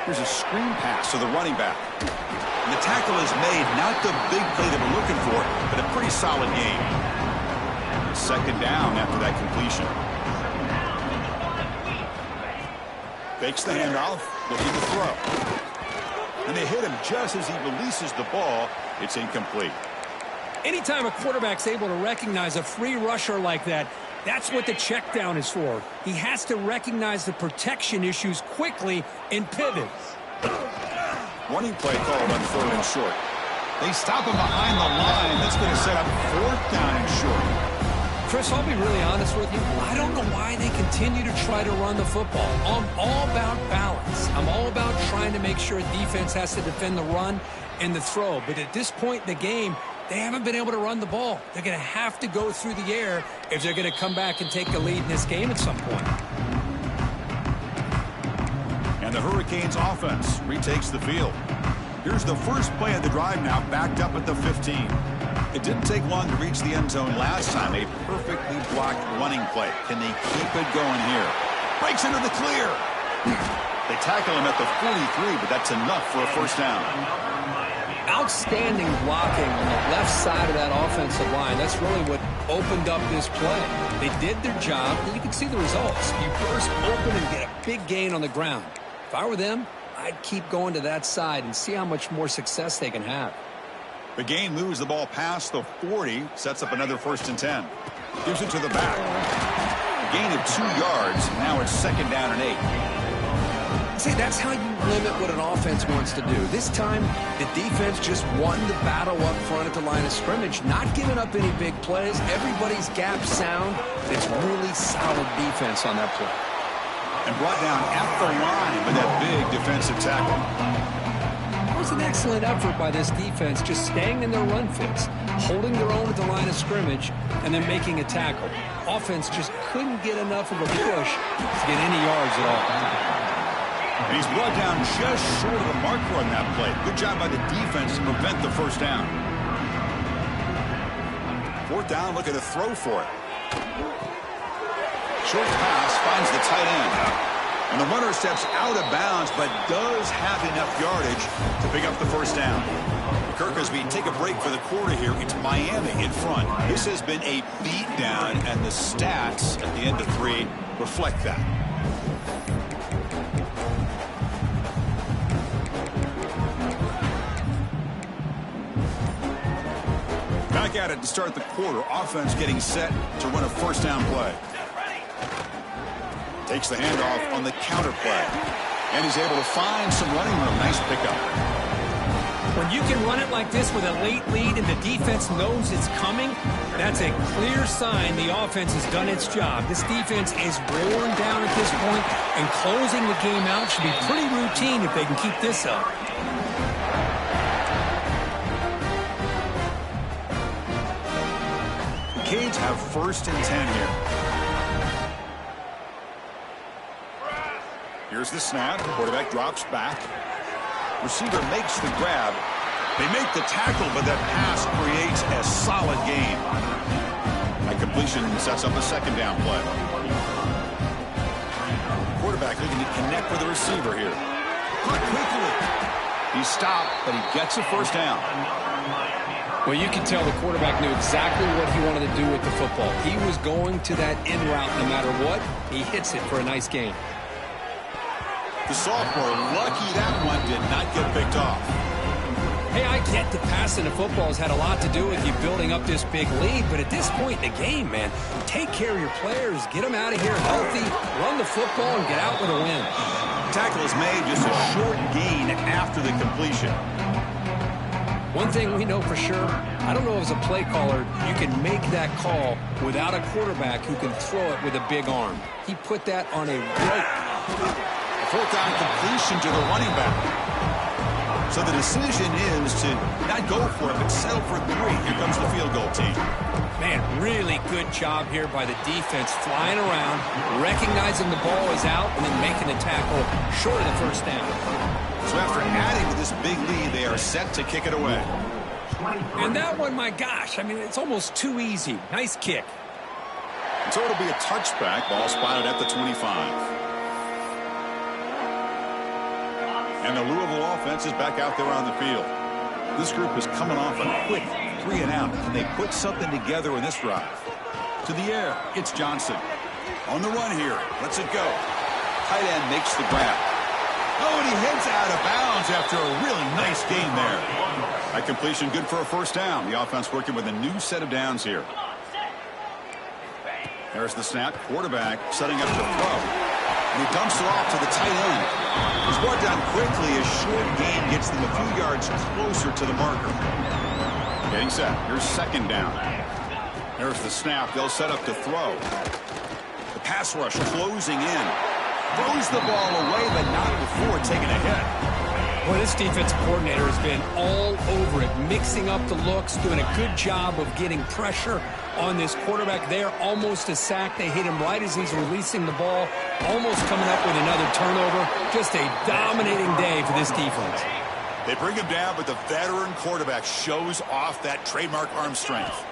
Here's a screen pass to the running back. And the tackle is made, not the big play that we're looking for, but a pretty solid game. Second down after that completion. Fakes the handoff, looking to throw. And they hit him just as he releases the ball. It's incomplete. Anytime a quarterback's able to recognize a free rusher like that, that's what the check down is for. He has to recognize the protection issues quickly and pivot. Running play called on 3rd and short. They stop him behind the line. That's going to set up 4th down and short. Chris, I'll be really honest with you. I don't know why they continue to try to run the football. I'm all about balance. I'm all about trying to make sure defense has to defend the run and the throw. But at this point in the game, they haven't been able to run the ball. They're going to have to go through the air if they're going to come back and take the lead in this game at some point. And the Hurricanes offense retakes the field. Here's the first play of the drive now, backed up at the 15. It didn't take long to reach the end zone last time. A perfectly blocked running play. Can they keep it going here? Breaks into the clear. They tackle him at the 43, but that's enough for a first down. Outstanding blocking on the left side of that offensive line. That's really what opened up this play. They did their job, and you can see the results. You burst open and get a big gain on the ground. If I were them, I'd keep going to that side and see how much more success they can have. The gain moves the ball past the 40, sets up another 1st and 10. Gives it to the back. A gain of 2 yards. Now it's 2nd down and 8. See, that's how you limit what an offense wants to do. This time, the defense just won the battle up front at the line of scrimmage, not giving up any big plays. Everybody's gap sound. It's really solid defense on that play. And brought down at the line with that big defensive tackle. It was an excellent effort by this defense, just staying in their run fits, holding their own at the line of scrimmage, and then making a tackle. Offense just couldn't get enough of a push to get any yards at all. And he's brought down just short of the marker on that play. Good job by the defense to prevent the first down. Fourth down, looking to throw for it. Short pass finds the tight end. And the runner steps out of bounds, but does have enough yardage to pick up the first down. Kirk, as we take a break for the quarter here, it's Miami in front. This has been a beatdown, and the stats at the end of 3 reflect that. Back at it to start the quarter. Offense getting set to run a first down play. Takes the handoff on the counter play. And he's able to find some running room. Nice pickup. When you can run it like this with a late lead and the defense knows it's coming, that's a clear sign the offense has done its job. This defense is worn down at this point, and closing the game out should be pretty routine if they can keep this up. The Canes have first and 10 here. Here's the snap. Quarterback drops back. Receiver makes the grab. They make the tackle, but that pass creates a solid gain. That completion sets up a second down play. Quarterback looking to connect with the receiver here. Caught quickly. He's stopped, but he gets a first down. Well, you can tell the quarterback knew exactly what he wanted to do with the football. He was going to that in route no matter what. He hits it for a nice gain. The sophomore, lucky that one did not get picked off. Hey, I get the passing the football has had a lot to do with you building up this big lead, but at this point in the game, man, take care of your players, get them out of here healthy, run the football, and get out with a win. Tackle is made, just a short gain after the completion. One thing we know for sure, I don't know as a play caller, you can make that call without a quarterback who can throw it with a big arm. He put that on a rope. Fourth down completion to the running back. So the decision is to not go for it, but settle for 3. Here comes the field goal team. Man, really good job here by the defense, flying around, recognizing the ball is out, and then making the tackle short of the first down. So after adding to this big lead, they are set to kick it away. And that one, my gosh, I mean, it's almost too easy. Nice kick. So it'll be a touchback. Ball spotted at the 25. And the Louisville offense is back out there on the field. This group is coming off a quick 3 and out. Can they put something together in this drive? To the air, it's Johnson. On the run here, lets it go. Tight end makes the grab. Oh, and he heads out of bounds after a really nice gain there. That completion good for a first down. The offense working with a new set of downs here. There's the snap. Quarterback setting up to throw. And he dumps it off to the tight end. He's brought down quickly. A short gain gets them a few yards closer to the marker. Getting set. Here's second down. There's the snap. They'll set up to throw. The pass rush closing in. Throws the ball away, but not before taking a hit. Well, this defensive coordinator has been all over it, mixing up the looks, doing a good job of getting pressure on this quarterback there. Almost a sack. They hit him right as he's releasing the ball, almost coming up with another turnover. Just a dominating day for this defense. They bring him down, but the veteran quarterback shows off that trademark arm strength.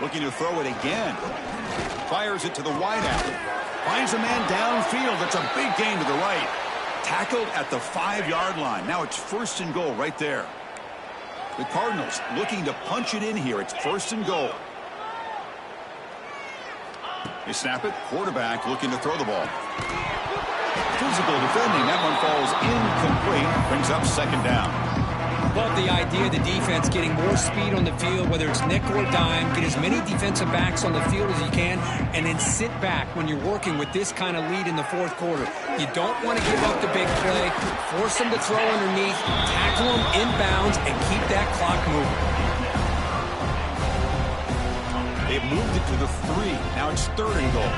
Looking to throw it again. Fires it to the wideout. Finds a man downfield. It's a big gain to the right. Tackled at the 5-yard line. Now it's first and goal right there. The Cardinals looking to punch it in here. It's first and goal. They snap it. Quarterback looking to throw the ball. Physical defending. That one falls incomplete. Brings up second down. Love the idea of the defense getting more speed on the field, whether it's nickel or dime. Get as many defensive backs on the field as you can, and then sit back when you're working with this kind of lead in the fourth quarter. You don't want to give up the big play. Force them to throw underneath, tackle them inbounds, and keep that clock moving. They've moved it to the 3. Now it's third and goal.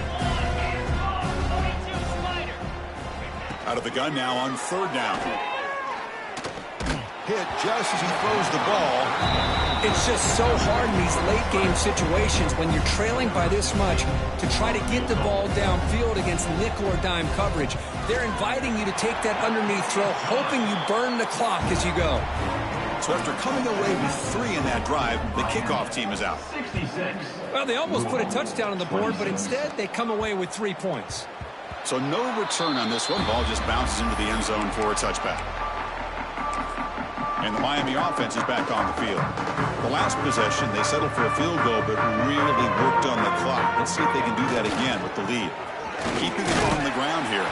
Out of the gun now on third down. hit just as he throws the ball. It's just so hard in these late-game situations when you're trailing by this much to try to get the ball downfield against nickel or dime coverage. They're inviting you to take that underneath throw, hoping you burn the clock as you go. So after coming away with 3 in that drive, the kickoff team is out. 66. Well, they almost put a touchdown on the board, but instead they come away with 3 points. So no return on this one. Ball just bounces into the end zone for a touchback. And the Miami offense is back on the field. The last possession, they settled for a field goal, but really worked on the clock. Let's see if they can do that again with the lead. Keeping it on the ground here.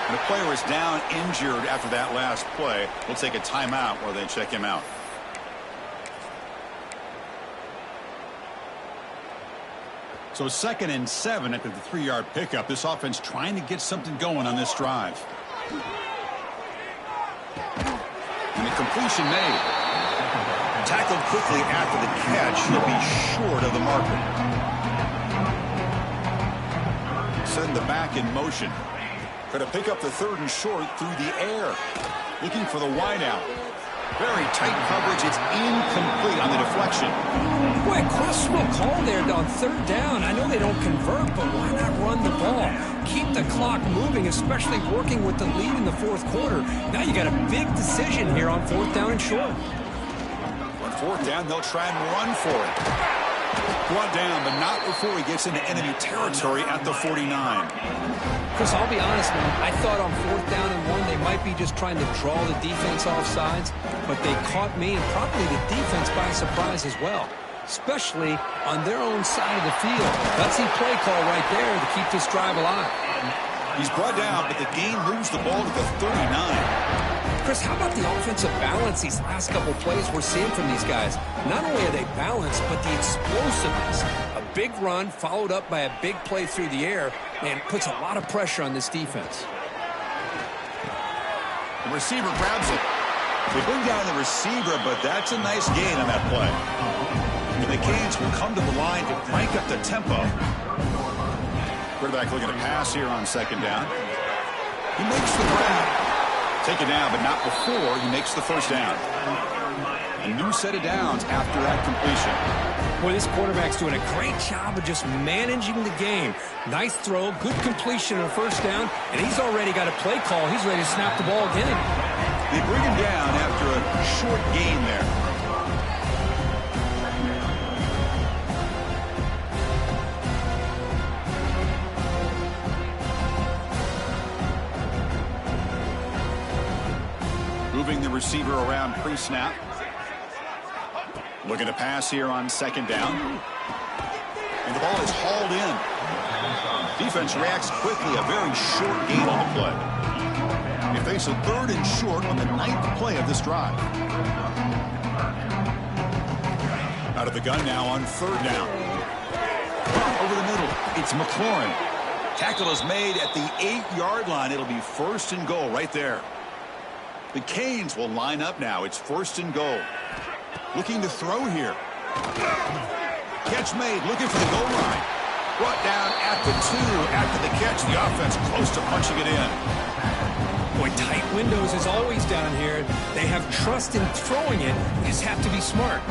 And the player is down injured after that last play. We'll take a timeout while they check him out. So 2nd and 7 after the 3-yard pickup. This offense trying to get something going on this drive. And the completion made. Tackled quickly after the catch. He'll be short of the marker. Send the back in motion. Going to pick up the 3rd and short through the air. Looking for the wideout. Very tight coverage. It's incomplete on the deflection. Boy, questionable call there on 3rd down. I know they don't convert, but why not run the ball? Keep the clock moving, especially working with the lead in the 4th quarter. Now you got a big decision here on 4th down and short. On 4th down, they'll try and run for it. Brought down, but not before he gets into enemy territory at the 49. Chris, I'll be honest, man. I thought on 4th down and 1, they might be just trying to draw the defense off sides, but they caught me and probably the defense by surprise as well, especially on their own side of the field. Gutsy play call right there to keep this drive alive. He's brought down, but the game moves the ball to the 39. Chris, how about the offensive balance these last couple plays we're seeing from these guys? Not only are they balanced, but the explosiveness. A big run followed up by a big play through the air, and puts a lot of pressure on this defense. The receiver grabs it. They bring down the receiver, but that's a nice gain on that play. And the Canes will come to the line to crank up the tempo. Quarterback looking to pass here on 2nd down. He makes the grab. Taken down, but not before he makes the 1st down. A new set of downs after that completion. Boy, this quarterback's doing a great job of just managing the game. Nice throw, good completion on 1st down, and he's already got a play call. He's ready to snap the ball again. They bring him down after a short gain there. Moving the receiver around pre-snap. Looking to pass here on 2nd down. And the ball is hauled in. Defense reacts quickly. A very short gain on the play. They face a 3rd and short on the 9th play of this drive. Out of the gun now on 3rd down. Over the middle, it's McLaurin. Tackle is made at the 8-yard line. It'll be 1st and goal right there. The Canes will line up now. It's 1st and goal. Looking to throw here. Catch made. Looking for the goal line. Brought down at the 2 after the catch. The offense close to punching it in. Boy, tight windows is always down here. They have trust in throwing it. You just have to be smart.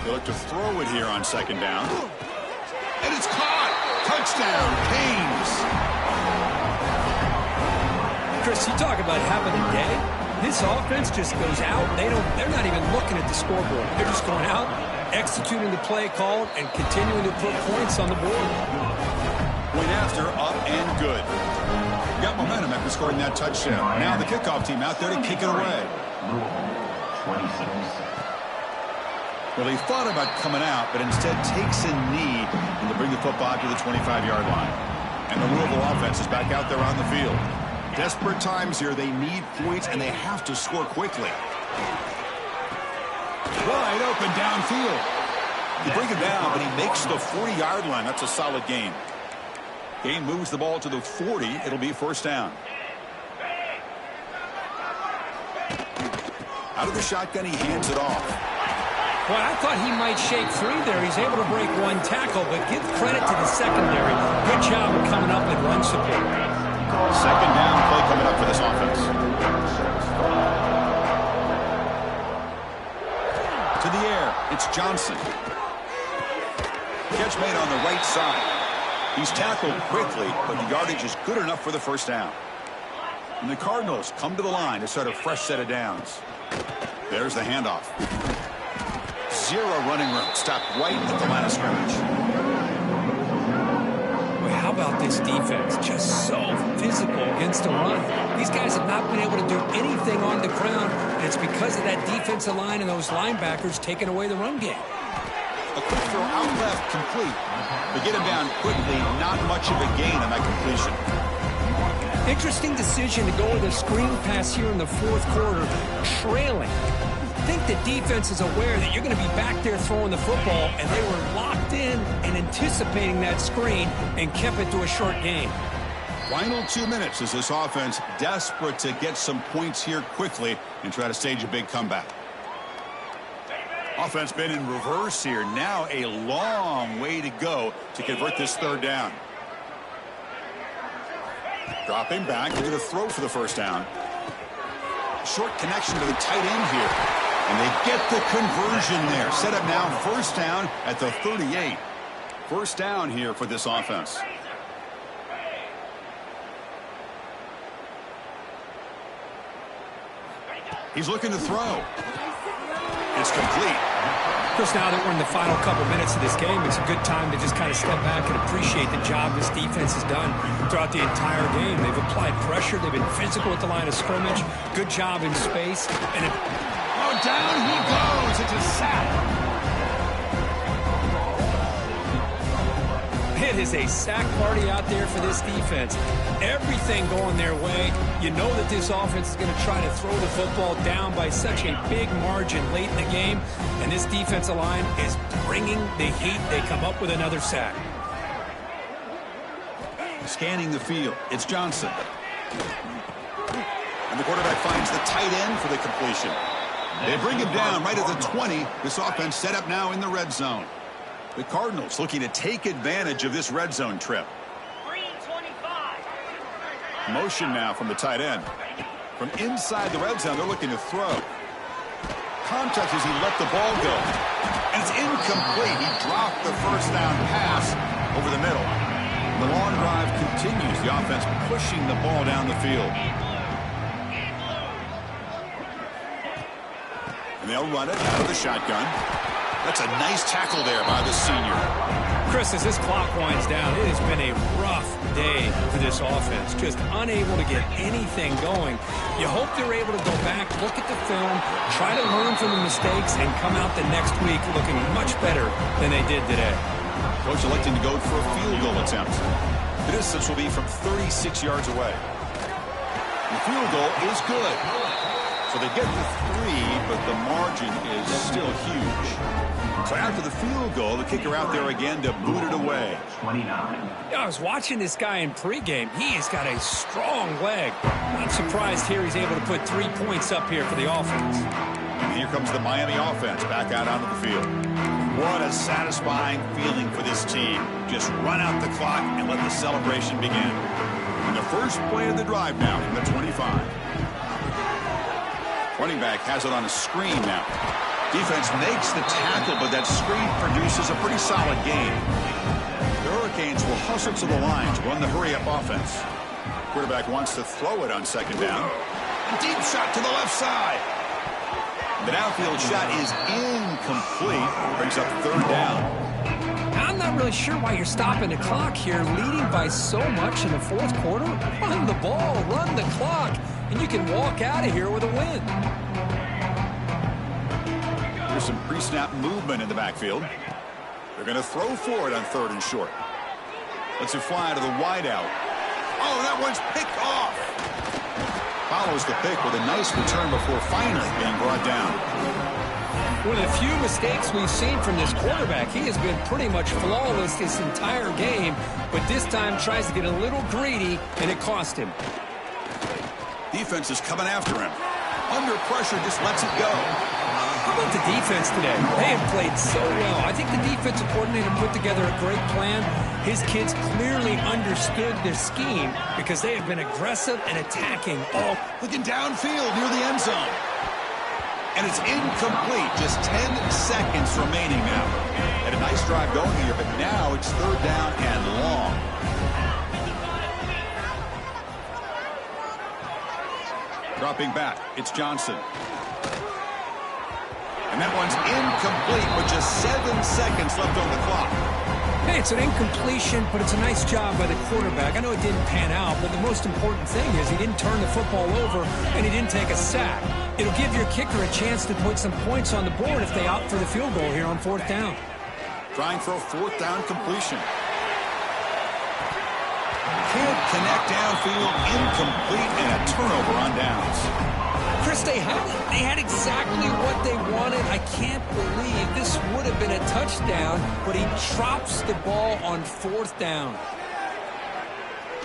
They look to throw it here on 2nd down. And it's caught. Touchdown, Canes. Chris, you talk about having a day. This offense just goes out. They're not even looking at the scoreboard. They're just going out, executing the play called, and continuing to put points on the board. Point after, up and good. Got momentum after scoring that touchdown. Now the kickoff team out there to kick it away. Well, he thought about coming out, but instead takes a knee and to bring the football to the 25-yard line. And the Louisville offense is back out there on the field. Desperate times here. They need points, and they have to score quickly. Wide open downfield. You bring him down, but he makes the 40-yard line. That's a solid gain. Gain moves the ball to the 40. It'll be 1st down. Out of the shotgun, he hands it off. Well, I thought he might shake free there. He's able to break 1 tackle, but give credit to the secondary. Good job of coming up and run support. 2nd down play coming up for this offense. It's Johnson. Catch made on the right side. He's tackled quickly, but the yardage is good enough for the first down. And the Cardinals come to the line to start a fresh set of downs. There's the handoff. Zero running room. Stopped right at the line of scrimmage. Well, how about this defense? Just so physical against the run. These guys have not been able to do anything on the ground, and it's because of that defensive line and those linebackers taking away the run game. A quick throw out left, complete. But get him down quickly, not much of a gain on that completion. Interesting decision to go with a screen pass here in the fourth quarter, trailing. I think the defense is aware that you're going to be back there throwing the football, and they were locked in and anticipating that screen and kept it to a short gain. Final 2 minutes as this offense desperate to get some points here quickly and try to stage a big comeback. Offense been in reverse here. Now a long way to go to convert this third down. Dropping back into the throw for the first down. Short connection to the tight end here. And they get the conversion there. Set up now first down at the 38. First down here for this offense. He's looking to throw. It's complete. Of course, now that we're in the final couple minutes of this game, it's a good time to just kind of step back and appreciate the job this defense has done throughout the entire game. They've applied pressure. They've been physical at the line of scrimmage. Good job in space. And down he goes. It's a sack. It is a sack party out there for this defense. Everything going their way. You know that this offense is going to try to throw the football down by such a big margin late in the game. And this defensive line is bringing the heat. They come up with another sack. Scanning the field. It's Johnson. And the quarterback finds the tight end for the completion. They bring him down right at the 20. This offense set up now in the red zone. The Cardinals looking to take advantage of this red zone trip. Motion now from the tight end. From inside the red zone, they're looking to throw. Contact as he let the ball go. And it's incomplete. He dropped the first down pass over the middle. The long drive continues. The offense pushing the ball down the field. And they'll run it out of the shotgun. That's a nice tackle there by the senior. Chris, as this clock winds down, it has been a rough day for this offense. Just unable to get anything going. You hope they're able to go back, look at the film, try to learn from the mistakes, and come out the next week looking much better than they did today. Coach electing to go for a field goal attempt. The distance will be from 36 yards away. The field goal is good. So they get the 3, but the margin is still huge. So after the field goal, the kicker out there again to boot it away. 29. I was watching this guy in pregame. He has got a strong leg. Not surprised here he's able to put 3 points up here for the offense. And here comes the Miami offense back out onto the field. What a satisfying feeling for this team. Just run out the clock and let the celebration begin. And the first play of the drive now from the 25. Running back has it on a screen now. Defense makes the tackle, but that screen produces a pretty solid gain. The Hurricanes will hustle to the line to run the hurry-up offense. Quarterback wants to throw it on second down. A deep shot to the left side. The downfield shot is incomplete. Brings up third down. I'm not really sure why you're stopping the clock here, leading by so much in the fourth quarter. Run the ball, run the clock, and you can walk out of here with a win. There's some pre-snap movement in the backfield. They're going to throw for it on third and short. Lets it fly to the wideout. Oh, that one's picked off. Follows the pick with a nice return before finally being brought down. One of the few mistakes we've seen from this quarterback. He has been pretty much flawless this entire game, but this time tries to get a little greedy, and it cost him. Defense is coming after him. Under pressure, just lets it go. How about the defense today? They have played so well. I think the defensive coordinator put together a great plan. His kids clearly understood their scheme because they have been aggressive and attacking all. Looking downfield near the end zone. And it's incomplete. Just 10 seconds remaining now. Had a nice drive going here, but now it's third down and long. Dropping back, it's Johnson. And that one's incomplete with just 7 seconds left on the clock. Hey, it's an incompletion, but it's a nice job by the quarterback. I know it didn't pan out, but the most important thing is he didn't turn the football over and he didn't take a sack. It'll give your kicker a chance to put some points on the board if they opt for the field goal here on fourth down. Trying for a fourth down completion. Can't connect downfield, incomplete, and a turnover on downs. Chris, they had exactly what they wanted. I can't believe this would have been a touchdown, but he drops the ball on fourth down.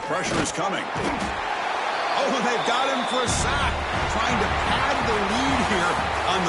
Pressure is coming. Oh, they've got him for a sack. Trying to pad the lead here on the